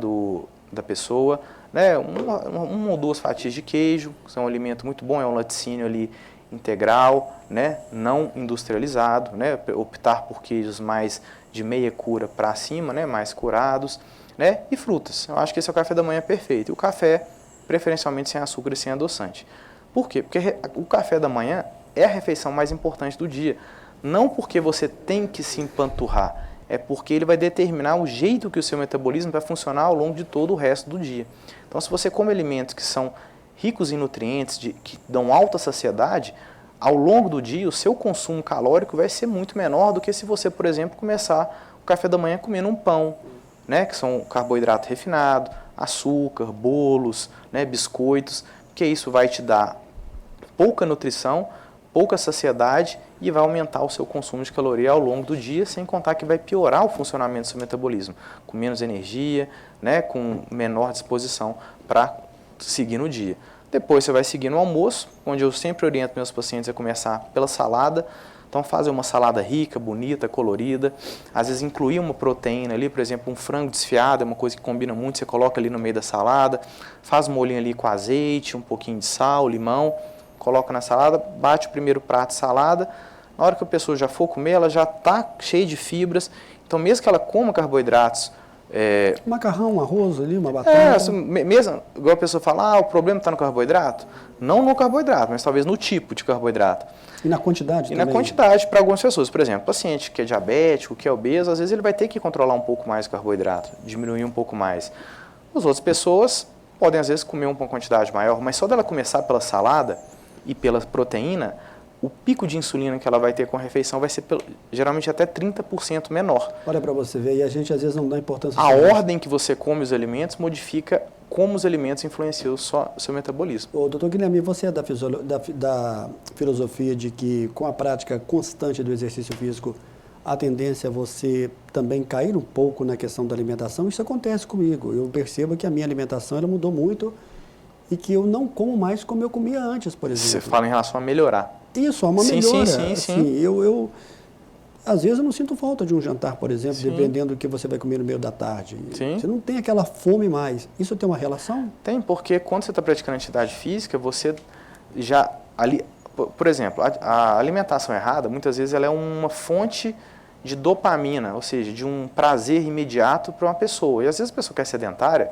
da pessoa, né, uma ou 2 fatias de queijo, que é um alimento muito bom, é um laticínio ali integral, né, não industrializado, né, optar por queijos mais de meia cura para cima, né, mais curados, né, e frutas. Eu acho que esse é o café da manhã perfeito. E o café, preferencialmente sem açúcar e sem adoçante. Por quê? Porque o café da manhã é a refeição mais importante do dia. Não porque você tem que se empanturrar, é porque ele vai determinar o jeito que o seu metabolismo vai funcionar ao longo de todo o resto do dia. Então, se você come alimentos que são ricos em nutrientes, que dão alta saciedade, ao longo do dia o seu consumo calórico vai ser muito menor do que se você, por exemplo, começar o café da manhã comendo um pão, né, que são carboidrato refinado, açúcar, bolos, né, biscoitos, porque isso vai te dar pouca nutrição, pouca saciedade e vai aumentar o seu consumo de caloria ao longo do dia, sem contar que vai piorar o funcionamento do seu metabolismo, com menos energia, né, com menor disposição para seguir no dia. Depois você vai seguir no almoço, onde eu sempre oriento meus pacientes a começar pela salada. Então, fazer uma salada rica, bonita, colorida. Às vezes, incluir uma proteína ali, por exemplo, um frango desfiado, é uma coisa que combina muito, você coloca ali no meio da salada. Faz um molhinho ali com azeite, um pouquinho de sal, limão, coloca na salada, bate o primeiro prato de salada. Na hora que a pessoa já for comer, ela já está cheia de fibras. Então, mesmo que ela coma carboidratos... Macarrão, arroz ali, uma batata. Mesmo, igual a pessoa fala, o problema está no carboidrato. Não no carboidrato, mas talvez no tipo de carboidrato. E na quantidade também? E na quantidade para algumas pessoas. Por exemplo, paciente que é diabético, que é obeso, às vezes ele vai ter que controlar um pouco mais o carboidrato, diminuir um pouco mais. As outras pessoas podem, às vezes, comer uma quantidade maior, mas só dela começar pela salada e pela proteína, o pico de insulina que ela vai ter com a refeição vai ser geralmente até 30% menor. Olha para você ver, e a gente às vezes não dá importância. A ordem que você come os alimentos modifica como os alimentos influenciam o seu metabolismo. Ô, doutor Guilherme, você é da filosofia de que com a prática constante do exercício físico, a tendência é você também cair um pouco na questão da alimentação? Isso acontece comigo. Eu percebo que a minha alimentação ela mudou muito e que eu não como mais como eu comia antes, por exemplo. Você fala em relação a melhorar. Isso, há uma melhora. Sim. Assim, eu às vezes eu não sinto falta de um jantar, por exemplo, dependendo do que você vai comer no meio da tarde. Sim. Você não tem aquela fome mais. Isso tem uma relação? Tem, porque quando você está praticando atividade física, você já... Por exemplo, a alimentação errada, muitas vezes, ela é uma fonte de dopamina, ou seja, de um prazer imediato para uma pessoa. E às vezes a pessoa que é sedentária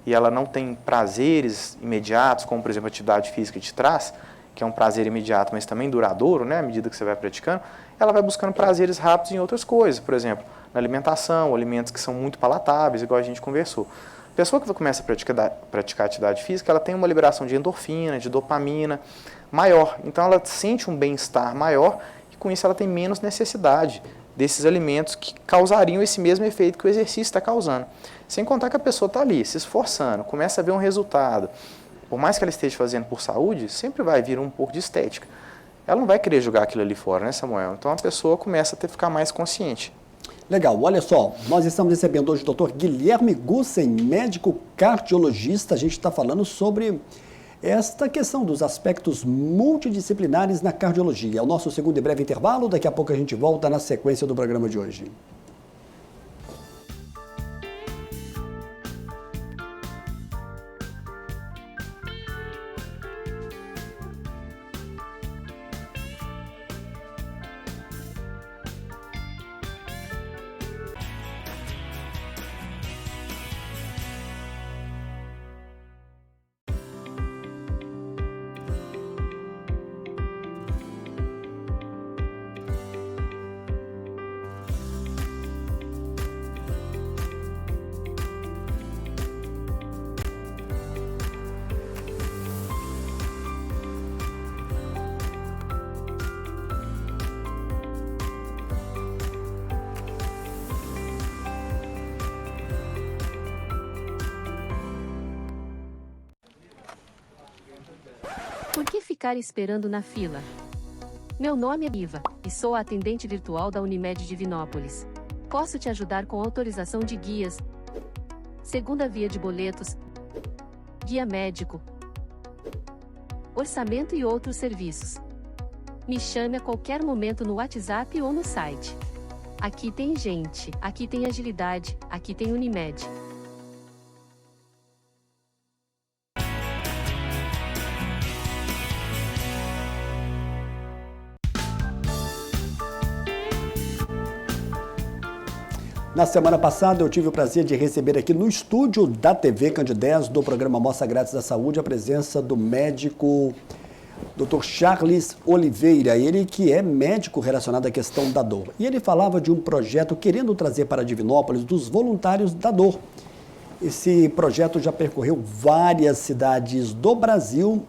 e ela não tem prazeres imediatos, como, por exemplo, a atividade física te traz, que é um prazer imediato, mas também duradouro, né, à medida que você vai praticando, ela vai buscando prazeres rápidos em outras coisas, por exemplo, na alimentação, alimentos que são muito palatáveis, igual a gente conversou. A pessoa que começa a praticar atividade física, ela tem uma liberação de endorfina, de dopamina maior, então ela sente um bem-estar maior e com isso ela tem menos necessidade desses alimentos que causariam esse mesmo efeito que o exercício está causando. Sem contar que a pessoa está ali, se esforçando, começa a ver um resultado. Por mais que ela esteja fazendo por saúde, sempre vai vir um pouco de estética. Ela não vai querer jogar aquilo ali fora, né, Samuel? Então a pessoa começa a ter que ficar mais consciente. Legal, olha só, nós estamos recebendo hoje o Dr. Guilherme Gussen, médico cardiologista. A gente está falando sobre esta questão dos aspectos multidisciplinares na cardiologia. É o nosso segundo e breve intervalo, daqui a pouco a gente volta na sequência do programa de hoje. ficar esperando na fila. Meu nome é Iva, e sou a atendente virtual da Unimed Divinópolis. Posso te ajudar com autorização de guias, segunda via de boletos, guia médico, orçamento e outros serviços. Me chame a qualquer momento no WhatsApp ou no site. Aqui tem gente, aqui tem agilidade, aqui tem Unimed. Na semana passada, eu tive o prazer de receber aqui no estúdio da TV Candidez, do programa Amostra Grátis da Saúde, a presença do médico Dr. Charles Oliveira, ele que é médico relacionado à questão da dor. E ele falava de um projeto querendo trazer para Divinópolis dos voluntários da dor. Esse projeto já percorreu várias cidades do Brasil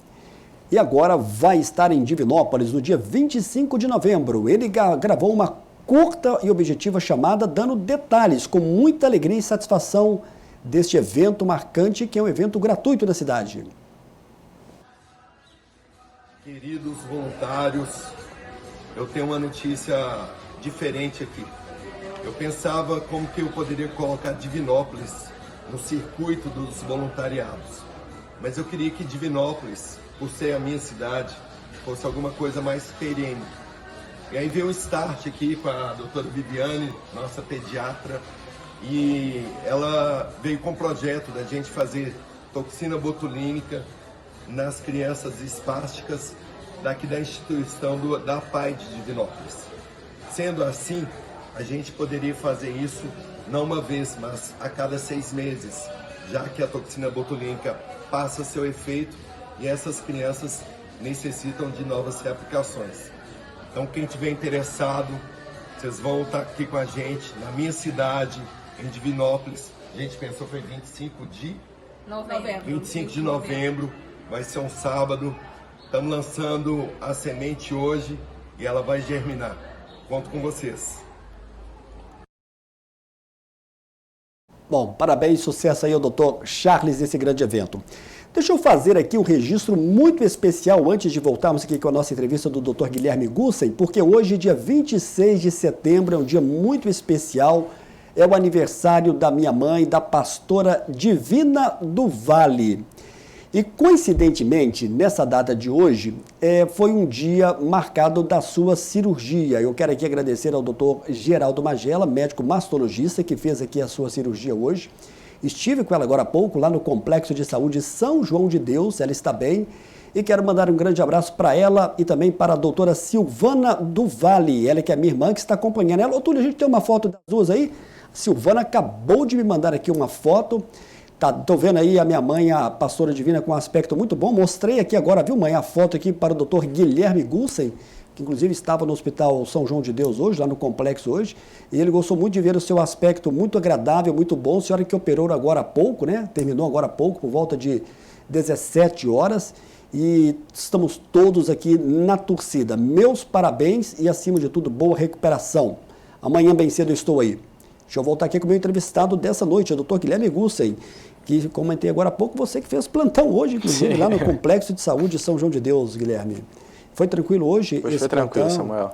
e agora vai estar em Divinópolis no dia 25 de novembro. Ele gravou uma curta e objetiva chamada Dando Detalhes, com muita alegria e satisfação deste evento marcante, que é um evento gratuito da cidade. Queridos voluntários, eu tenho uma notícia diferente aqui. Eu pensava como que eu poderia colocar Divinópolis no circuito dos voluntariados, mas eu queria que Divinópolis, por ser a minha cidade, fosse alguma coisa mais perene. E aí veio o start aqui com a doutora Viviane, nossa pediatra, e ela veio com o projeto da gente fazer toxina botulínica nas crianças espásticas daqui da instituição da PAI de Divinópolis. Sendo assim, a gente poderia fazer isso não uma vez, mas a cada 6 meses, já que a toxina botulínica passa seu efeito e essas crianças necessitam de novas reaplicações. Então, quem tiver interessado, vocês vão estar aqui com a gente, na minha cidade, em Divinópolis. A gente pensou foi 25 de novembro, vai ser um sábado. Estamos lançando a semente hoje e ela vai germinar. Conto com vocês. Bom, parabéns, sucesso aí ao Dr. Charles nesse grande evento. Deixa eu fazer aqui um registro muito especial antes de voltarmos aqui com a nossa entrevista do Dr. Guilherme Gussen, porque hoje, dia 26 de setembro, é um dia muito especial, é o aniversário da minha mãe, da pastora Divina do Vale. E, coincidentemente, nessa data de hoje, foi um dia marcado da sua cirurgia. Eu quero aqui agradecer ao Dr. Geraldo Magela, médico mastologista, que fez aqui a sua cirurgia hoje. Estive com ela agora há pouco, lá no Complexo de Saúde São João de Deus, ela está bem. E quero mandar um grande abraço para ela e também para a doutora Silvana do Vale, ela que é minha irmã, que está acompanhando ela. Ô, Túlio, a gente tem uma foto das duas aí? A Silvana acabou de me mandar aqui uma foto. Tô vendo aí a minha mãe, a pastora Divina, com um aspecto muito bom. Mostrei aqui agora, viu, mãe, a foto aqui para o doutor Guilherme Gussen, que inclusive estava no Hospital São João de Deus hoje, lá no complexo hoje, e ele gostou muito de ver o seu aspecto muito agradável, muito bom. A senhora que operou agora há pouco, né? Terminou agora há pouco, por volta de 17 horas, e estamos todos aqui na torcida. Meus parabéns e, acima de tudo, boa recuperação. Amanhã bem cedo eu estou aí. Deixa eu voltar aqui com o meu entrevistado dessa noite, o doutor Guilherme Gussen, que comentei agora há pouco, você que fez plantão hoje, inclusive, lá no Complexo de Saúde São João de Deus, Guilherme. Foi tranquilo hoje? Hoje foi tranquilo, Samuel.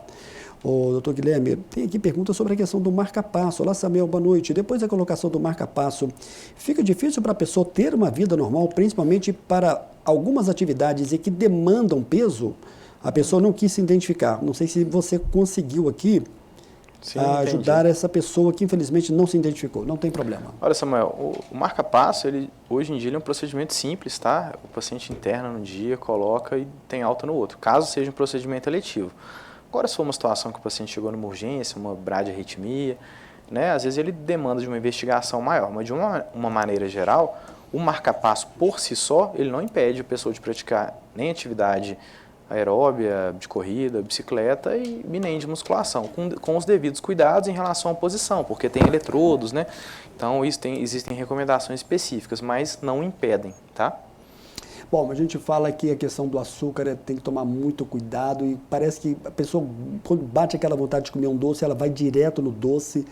Ô, doutor Guilherme, tem aqui pergunta sobre a questão do marca-passo. Olá, Samuel, boa noite. Depois da colocação do marca-passo, fica difícil para a pessoa ter uma vida normal, principalmente para algumas atividades e que demandam peso? A pessoa não quis se identificar. Não sei se você conseguiu aqui ajudar essa pessoa que infelizmente não se identificou. Não tem problema. Olha, Samuel, o marca-passo, hoje em dia, ele é um procedimento simples, tá? O paciente interna no dia, coloca e tem alta no outro, caso seja um procedimento eletivo. Agora, se for uma situação que o paciente chegou numa urgência, uma bradiarritmia, né? Às vezes ele demanda de uma investigação maior, mas de uma maneira geral, o marca-passo por si só, ele não impede a pessoa de praticar nem atividade aeróbia, de corrida, bicicleta e nem de musculação, com os devidos cuidados em relação à posição, porque tem eletrodos, né? Então existem recomendações específicas, mas não impedem, tá? Bom, a gente fala que a questão do açúcar tem que tomar muito cuidado e parece que a pessoa, quando bate aquela vontade de comer um doce, ela vai direto no doce.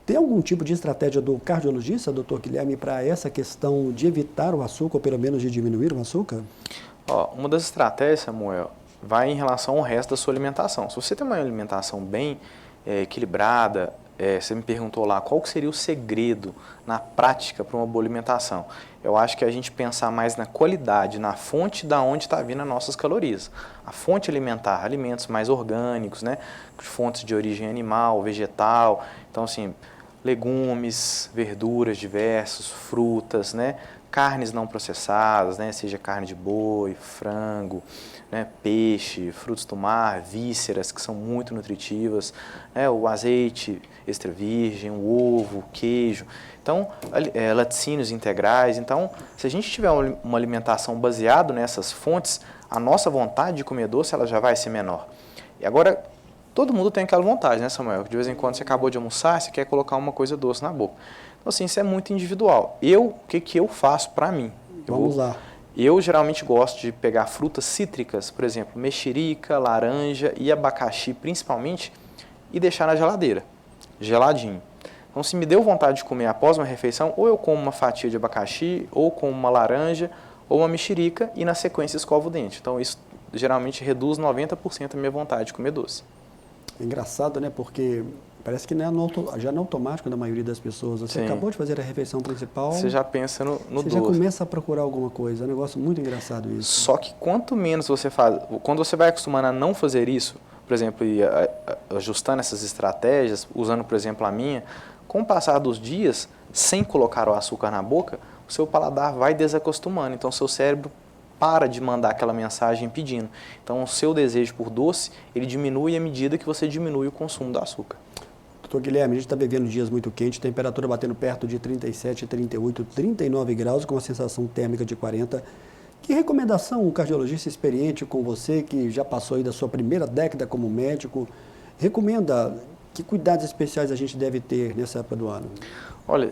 Tem algum tipo de estratégia do cardiologista, doutor Guilherme, para essa questão de evitar o açúcar ou pelo menos de diminuir o açúcar? Uma das estratégias, Samuel, vai em relação ao resto da sua alimentação. Se você tem uma alimentação bem equilibrada, você me perguntou lá qual que seria o segredo na prática para uma boa alimentação. Eu acho que a gente pensar mais na qualidade, na fonte da onde está vindo as nossas calorias. A fonte alimentar, alimentos mais orgânicos, né? Fontes de origem animal, vegetal. Então, assim, legumes, verduras diversas, frutas, né? Carnes não processadas, né? Seja carne de boi, frango, né? Peixe, frutos do mar, vísceras, que são muito nutritivas, né? O azeite extra virgem, o ovo, o queijo. Então, laticínios integrais. Então, se a gente tiver uma alimentação baseada nessas fontes, a nossa vontade de comer doce ela já vai ser menor. E agora, todo mundo tem aquela vontade, né, Samuel? De vez em quando você acabou de almoçar, você quer colocar uma coisa doce na boca. Então, assim, isso é muito individual. O que eu faço para mim? Vamos lá. Eu geralmente gosto de pegar frutas cítricas, por exemplo, mexerica, laranja e abacaxi, principalmente, e deixar na geladeira, geladinho. Então, se me deu vontade de comer após uma refeição, ou eu como uma fatia de abacaxi, ou como uma laranja, ou uma mexerica, e na sequência escovo o dente. Então, isso geralmente reduz 90% a minha vontade de comer doce. Engraçado, né? Porque parece que não é já não é automático da maioria das pessoas. Você acabou de fazer a refeição principal. Você já pensa no doce. Você já começa a procurar alguma coisa. É um negócio muito engraçado isso. Só que quanto menos você faz, quando você vai acostumando a não fazer isso, por exemplo, e ajustando essas estratégias, usando, por exemplo, a minha, com o passar dos dias, sem colocar o açúcar na boca, o seu paladar vai desacostumando. Então, o seu cérebro para de mandar aquela mensagem pedindo. Então, o seu desejo por doce, ele diminui à medida que você diminui o consumo do açúcar. Doutor Guilherme, a gente está vivendo dias muito quentes, temperatura batendo perto de 37, 38, 39 graus, com uma sensação térmica de 40. Que recomendação um cardiologista experiente com você, que já passou aí da sua primeira década como médico, recomenda? Que cuidados especiais a gente deve ter nessa época do ano? Olha,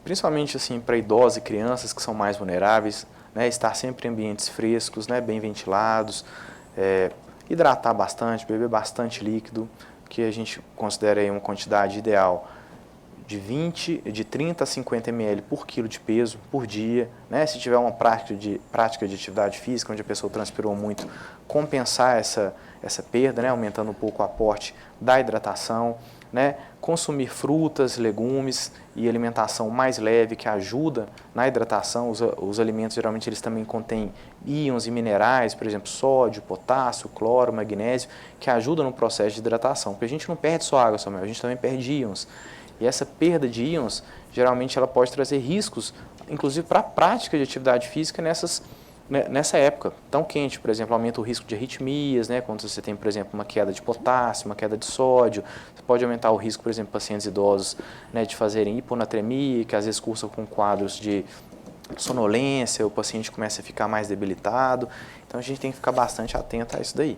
principalmente assim, para idosos e crianças que são mais vulneráveis, né, estar sempre em ambientes frescos, né, bem ventilados, hidratar bastante, beber bastante líquido, que a gente considera aí uma quantidade ideal de 30 a 50 ml por quilo de peso por dia, né? Se tiver uma prática de atividade física, onde a pessoa transpirou muito, compensar essa perda, né? Aumentando um pouco o aporte da hidratação, né? Consumir frutas, legumes e alimentação mais leve que ajuda na hidratação. Os alimentos geralmente eles também contêm íons e minerais, por exemplo, sódio, potássio, cloro, magnésio, que ajudam no processo de hidratação. Porque a gente não perde só água, Samuel, a gente também perde íons. E essa perda de íons, geralmente ela pode trazer riscos, inclusive para a prática de atividade física nessa época tão quente. Por exemplo, aumenta o risco de arritmias, né? Quando você tem, por exemplo, uma queda de potássio, uma queda de sódio. Você pode aumentar o risco, por exemplo, em pacientes idosos, né, de fazerem hiponatremia, que às vezes cursam com quadros de sonolência, o paciente começa a ficar mais debilitado. Então, a gente tem que ficar bastante atento a isso daí.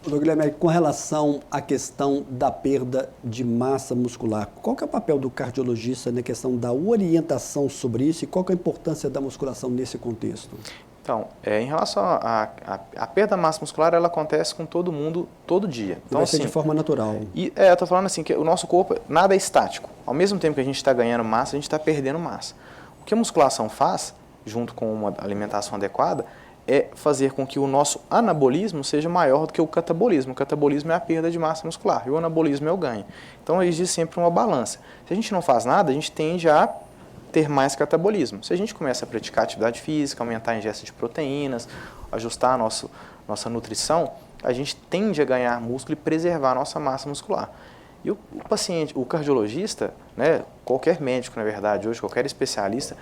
Doutor Guilherme, com relação à questão da perda de massa muscular, qual que é o papel do cardiologista na questão da orientação sobre isso e qual que é a importância da musculação nesse contexto? Então, em relação à perda da massa muscular, ela acontece com todo mundo, todo dia. Então, vai ser de forma natural. Eu estou falando assim, que o nosso corpo, nada é estático. Ao mesmo tempo que a gente está ganhando massa, a gente está perdendo massa. O que a musculação faz, junto com uma alimentação adequada, é fazer com que o nosso anabolismo seja maior do que o catabolismo. O catabolismo é a perda de massa muscular e o anabolismo é o ganho. Então, existe sempre uma balança. Se a gente não faz nada, a gente tende a ter mais catabolismo. Se a gente começa a praticar atividade física, aumentar a ingesta de proteínas, ajustar a nossa nutrição, a gente tende a ganhar músculo e preservar a nossa massa muscular. E o paciente, o cardiologista, né, qualquer médico, na verdade, hoje, qualquer especialista,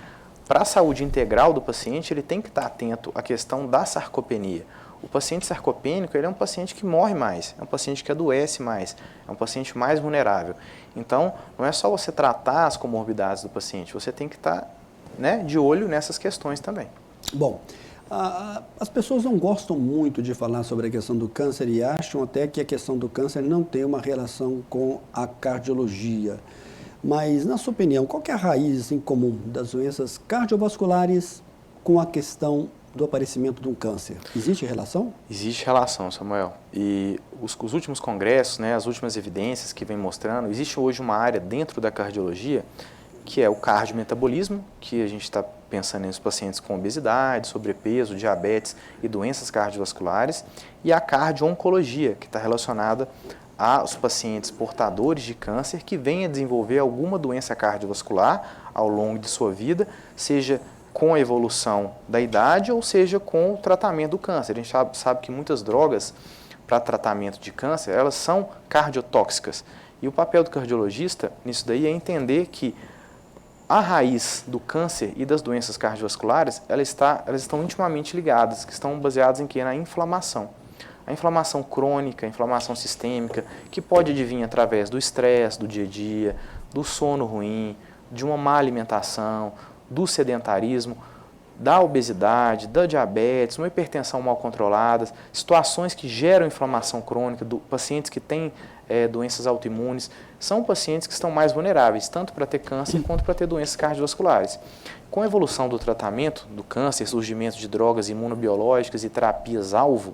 para a saúde integral do paciente, ele tem que estar atento à questão da sarcopenia. O paciente sarcopênico, ele é um paciente que morre mais, é um paciente que adoece mais, é um paciente mais vulnerável. Então, não é só você tratar as comorbidades do paciente, você tem que estar, né, de olho nessas questões também. Bom, as pessoas não gostam muito de falar sobre a questão do câncer e acham até que a questão do câncer não tem uma relação com a cardiologia. Mas, na sua opinião, qual que é a raiz em comum das doenças cardiovasculares com a questão do aparecimento de um câncer? Existe relação? Existe relação, Samuel. E os últimos congressos, né, as últimas evidências que vem mostrando, existe hoje uma área dentro da cardiologia que é o cardiometabolismo, que a gente está pensando nos pacientes com obesidade, sobrepeso, diabetes e doenças cardiovasculares, e a cardio-oncologia, que está relacionada aos pacientes portadores de câncer que venham a desenvolver alguma doença cardiovascular ao longo de sua vida, seja com a evolução da idade ou seja com o tratamento do câncer. A gente sabe que muitas drogas para tratamento de câncer, elas são cardiotóxicas. E o papel do cardiologista nisso daí é entender que a raiz do câncer e das doenças cardiovasculares, elas estão intimamente ligadas, que estão baseadas em quê? Na inflamação. A inflamação crônica, a inflamação sistêmica, que pode advir através do estresse do dia a dia, do sono ruim, de uma má alimentação, do sedentarismo, da obesidade, da diabetes, uma hipertensão mal controlada, situações que geram inflamação crônica, pacientes que têm doenças autoimunes, são pacientes que estão mais vulneráveis, tanto para ter câncer quanto para ter doenças cardiovasculares. Com a evolução do tratamento do câncer, surgimento de drogas imunobiológicas e terapias-alvo,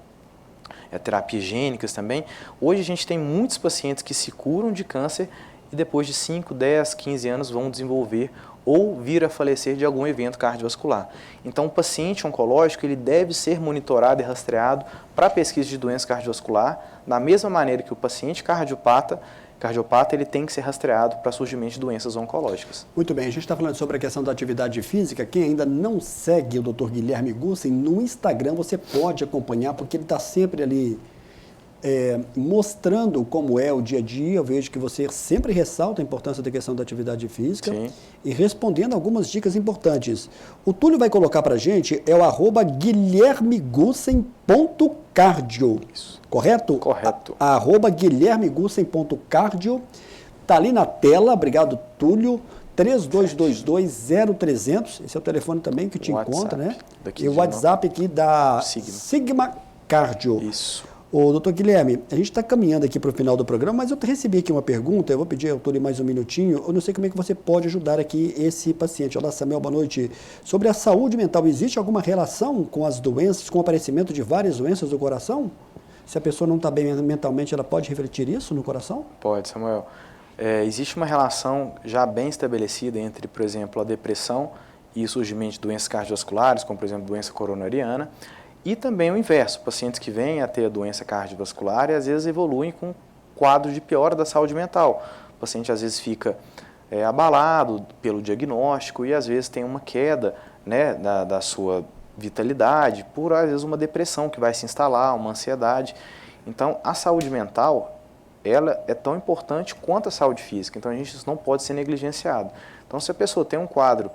terapias gênicas também, hoje a gente tem muitos pacientes que se curam de câncer e depois de 5, 10, 15 anos vão desenvolver ou vir a falecer de algum evento cardiovascular. Então, o paciente oncológico ele deve ser monitorado e rastreado para pesquisa de doença cardiovascular, da mesma maneira que o paciente cardiopata ele tem que ser rastreado para surgimento de doenças oncológicas. Muito bem, a gente está falando sobre a questão da atividade física. Quem ainda não segue o Dr. Guilherme Gussen, no Instagram você pode acompanhar, porque ele está sempre ali mostrando como é o dia a dia. Eu vejo que você sempre ressalta a importância da questão da atividade física. Sim. E respondendo algumas dicas importantes. O Túlio vai colocar para a gente, é o @guilhermegussen.cardio. Isso. Correto? Correto. @guilhermegussen.cardio. Está ali na tela, obrigado Túlio. 3222-0300, esse é o telefone também que te encontra, né? E o WhatsApp aqui da Sigma Cardio. Isso. Ô, doutor Guilherme, a gente está caminhando aqui para o final do programa, mas eu recebi aqui uma pergunta, eu vou pedir ao Túlio mais um minutinho, eu não sei como é que você pode ajudar aqui esse paciente. Olá, Samuel, boa noite. Sobre a saúde mental, existe alguma relação com as doenças, com o aparecimento de várias doenças do coração? Se a pessoa não está bem mentalmente, ela pode refletir isso no coração? Pode, Samuel. Existe uma relação já bem estabelecida entre, por exemplo, a depressão e o surgimento de doenças cardiovasculares, como, por exemplo, doença coronariana, e também o inverso, pacientes que vêm a ter a doença cardiovascular e às vezes evoluem com quadro de piora da saúde mental. O paciente às vezes fica abalado pelo diagnóstico e às vezes tem uma queda, né, da sua vitalidade por às vezes uma depressão que vai se instalar, uma ansiedade. Então a saúde mental ela é tão importante quanto a saúde física, então a gente não pode ser negligenciado. Então se a pessoa tem um quadro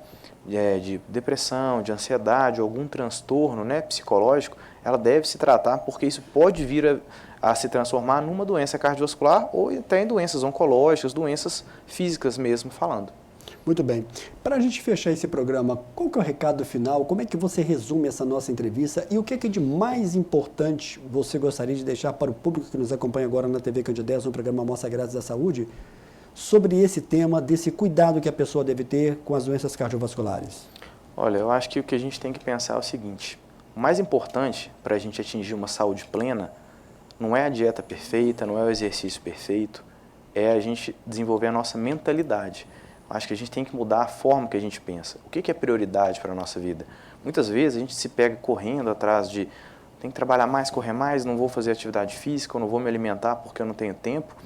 de depressão, de ansiedade, algum transtorno, né, psicológico, ela deve se tratar porque isso pode vir a se transformar numa doença cardiovascular ou até em doenças oncológicas, doenças físicas mesmo falando. Muito bem. Para a gente fechar esse programa, qual que é o recado final? Como é que você resume essa nossa entrevista? E o que é de mais importante você gostaria de deixar para o público que nos acompanha agora na TV Candidez, no programa Amostra Grátis da Saúde, sobre esse tema, desse cuidado que a pessoa deve ter com as doenças cardiovasculares? Olha, eu acho que o que a gente tem que pensar é o seguinte, o mais importante para a gente atingir uma saúde plena não é a dieta perfeita, não é o exercício perfeito, é a gente desenvolver a nossa mentalidade. Acho que a gente tem que mudar a forma que a gente pensa. O que é prioridade para a nossa vida? Muitas vezes a gente se pega correndo atrás de tem que trabalhar mais, correr mais, não vou fazer atividade física, eu não vou me alimentar porque eu não tenho tempo.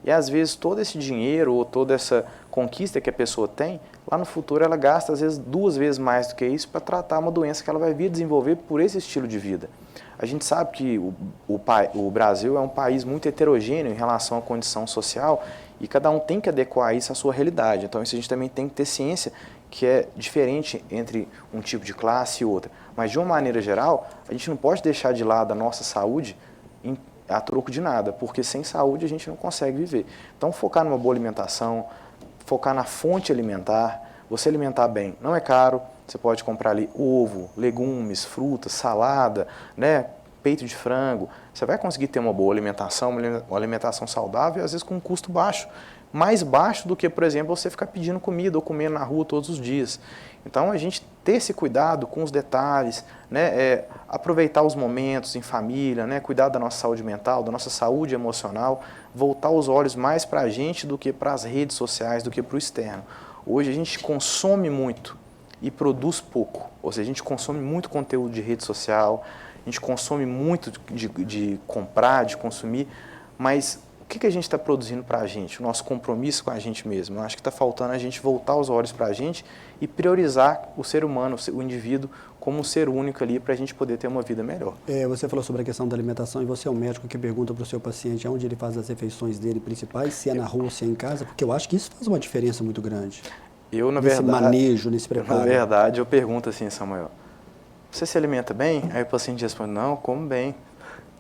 E às vezes todo esse dinheiro ou toda essa conquista que a pessoa tem, lá no futuro ela gasta às vezes 2 vezes mais do que isso para tratar uma doença que ela vai vir desenvolver por esse estilo de vida. A gente sabe que o Brasil é um país muito heterogêneo em relação à condição social e cada um tem que adequar isso à sua realidade. Então isso a gente também tem que ter ciência que é diferente entre um tipo de classe e outra. Mas de uma maneira geral, a gente não pode deixar de lado a nossa saúde a troco de nada, porque sem saúde a gente não consegue viver. Então focar numa boa alimentação, focar na fonte alimentar, você alimentar bem não é caro, você pode comprar ali ovo, legumes, frutas, salada, né, peito de frango, você vai conseguir ter uma boa alimentação, uma alimentação saudável e às vezes com um custo baixo, mais baixo do que, por exemplo, você ficar pedindo comida ou comendo na rua todos os dias. Então, a gente ter esse cuidado com os detalhes, né, aproveitar os momentos em família, né, cuidar da nossa saúde mental, da nossa saúde emocional, voltar os olhos mais para a gente do que para as redes sociais, do que para o externo. Hoje a gente consome muito e produz pouco. Ou seja, a gente consome muito conteúdo de rede social, a gente consome muito de comprar, de consumir, mas o que a gente está produzindo para a gente? O nosso compromisso com a gente mesmo. Eu acho que está faltando a gente voltar os olhos para a gente e priorizar o ser humano, o indivíduo, como um ser único ali para a gente poder ter uma vida melhor. Você falou sobre a questão da alimentação e você é um médico que pergunta para o seu paciente onde ele faz as refeições dele principais, se é na rua ou se é em casa, porque eu acho que isso faz uma diferença muito grande. Nesse manejo, nesse preparo. Na verdade, eu pergunto assim, Samuel, você se alimenta bem? Aí o paciente responde, não, como bem.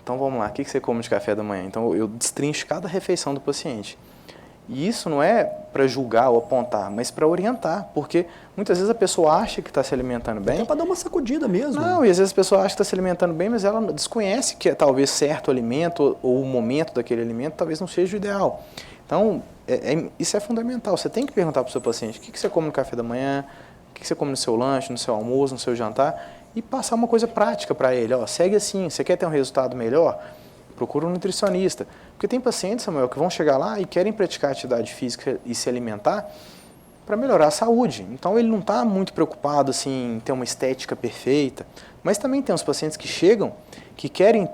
Então vamos lá, o que você come de café da manhã? Então eu destrincho cada refeição do paciente. E isso não é para julgar ou apontar, mas para orientar, porque muitas vezes a pessoa acha que está se alimentando bem. É para dar uma sacudida mesmo. Não, e às vezes a pessoa acha que está se alimentando bem, mas ela desconhece que talvez certo alimento ou o momento daquele alimento talvez não seja o ideal. Então, isso é fundamental. Você tem que perguntar para o seu paciente o que você come no café da manhã, o que você come no seu lanche, no seu almoço, no seu jantar, e passar uma coisa prática para ele. Segue assim, você quer ter um resultado melhor? Procura um nutricionista. Porque tem pacientes, Samuel, que vão chegar lá e querem praticar atividade física e se alimentar para melhorar a saúde. Então, ele não está muito preocupado assim, em ter uma estética perfeita. Mas também tem os pacientes que chegam, que querem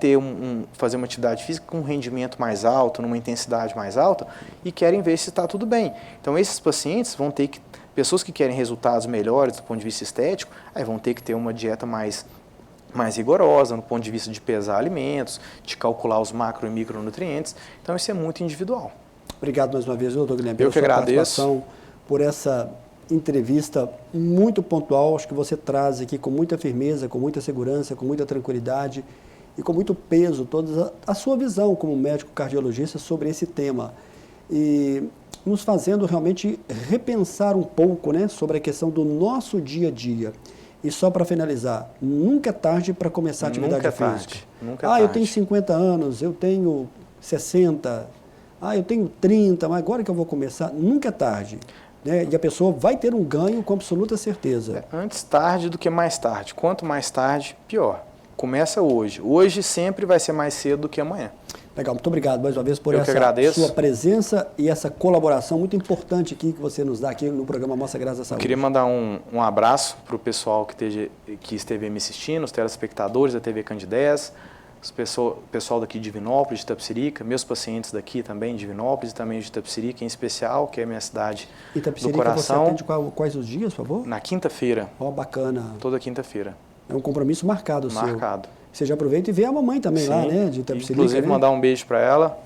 fazer uma atividade física com um rendimento mais alto, numa intensidade mais alta, e querem ver se está tudo bem. Então, esses pacientes vão ter que, pessoas que querem resultados melhores do ponto de vista estético, aí vão ter que ter uma dieta mais rigorosa, no ponto de vista de pesar alimentos, de calcular os macro e micronutrientes. Então, isso é muito individual. Obrigado mais uma vez, doutor Guilherme, Eu que agradeço. Por essa entrevista muito pontual. Acho que você traz aqui com muita firmeza, com muita segurança, com muita tranquilidade e com muito peso toda a sua visão como médico cardiologista sobre esse tema. E nos fazendo realmente repensar um pouco, né, sobre a questão do nosso dia a dia. E só para finalizar, nunca é tarde para começar a atividade física. Nunca é tarde. Eu tenho 50 anos, eu tenho 60, eu tenho 30, mas agora que eu vou começar, nunca é tarde. Né? E a pessoa vai ter um ganho com absoluta certeza. Antes tarde do que mais tarde. Quanto mais tarde, pior. Começa hoje. Hoje sempre vai ser mais cedo do que amanhã. Legal, muito obrigado mais uma vez por essa sua presença e essa colaboração muito importante aqui que você nos dá aqui no programa Mostra Graças à Saúde. Eu queria mandar um abraço para o pessoal que esteve me assistindo, os telespectadores da TV Candidez, o pessoal daqui de Divinópolis, de Itapecerica, meus pacientes daqui também de Divinópolis e também de Itapecerica em especial, que é a minha cidade do coração. Você atende quais os dias, por favor? Na quinta-feira. Bacana. Toda quinta-feira. É um compromisso marcado seu. Marcado. Você já aproveita e vê a mamãe também. Sim, lá, né, de Itapecerica. Inclusive, né? mandar um beijo para ela.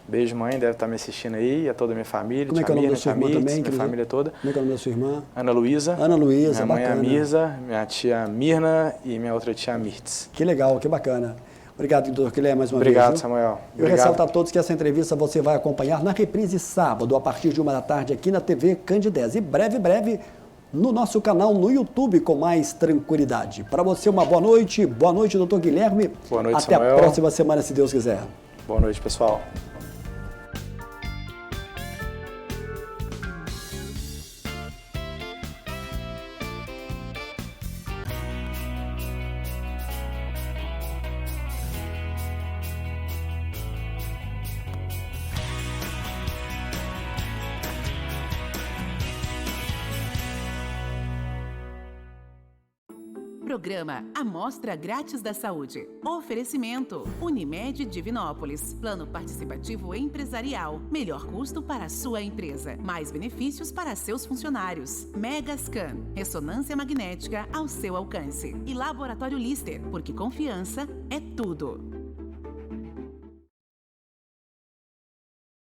Beijo, mãe, deve estar me assistindo aí, e a toda a minha família. Como é que é o nome da sua irmã também? Minha família toda. Como é que é o nome da sua irmã? Ana Luísa. Ana Luísa, minha mãe bacana. é a Mirza, minha tia Mirna e minha outra tia Mirtz. Que legal, que bacana. Obrigado, doutor Guilherme, mais uma vez. Obrigado, Samuel. Eu ressalto a todos que essa entrevista você vai acompanhar na reprise sábado, a partir de 13h aqui na TV Candidez. E breve, no nosso canal no YouTube com mais tranquilidade. Para você, uma boa noite. Boa noite, doutor Guilherme. Boa noite, Até Samuel. a próxima semana, se Deus quiser. Boa noite, pessoal. Programa Amostra Grátis da Saúde. Oferecimento Unimed Divinópolis. Plano participativo empresarial. Melhor custo para a sua empresa. Mais benefícios para seus funcionários. Megascan. Ressonância magnética ao seu alcance. E Laboratório Lister. Porque confiança é tudo.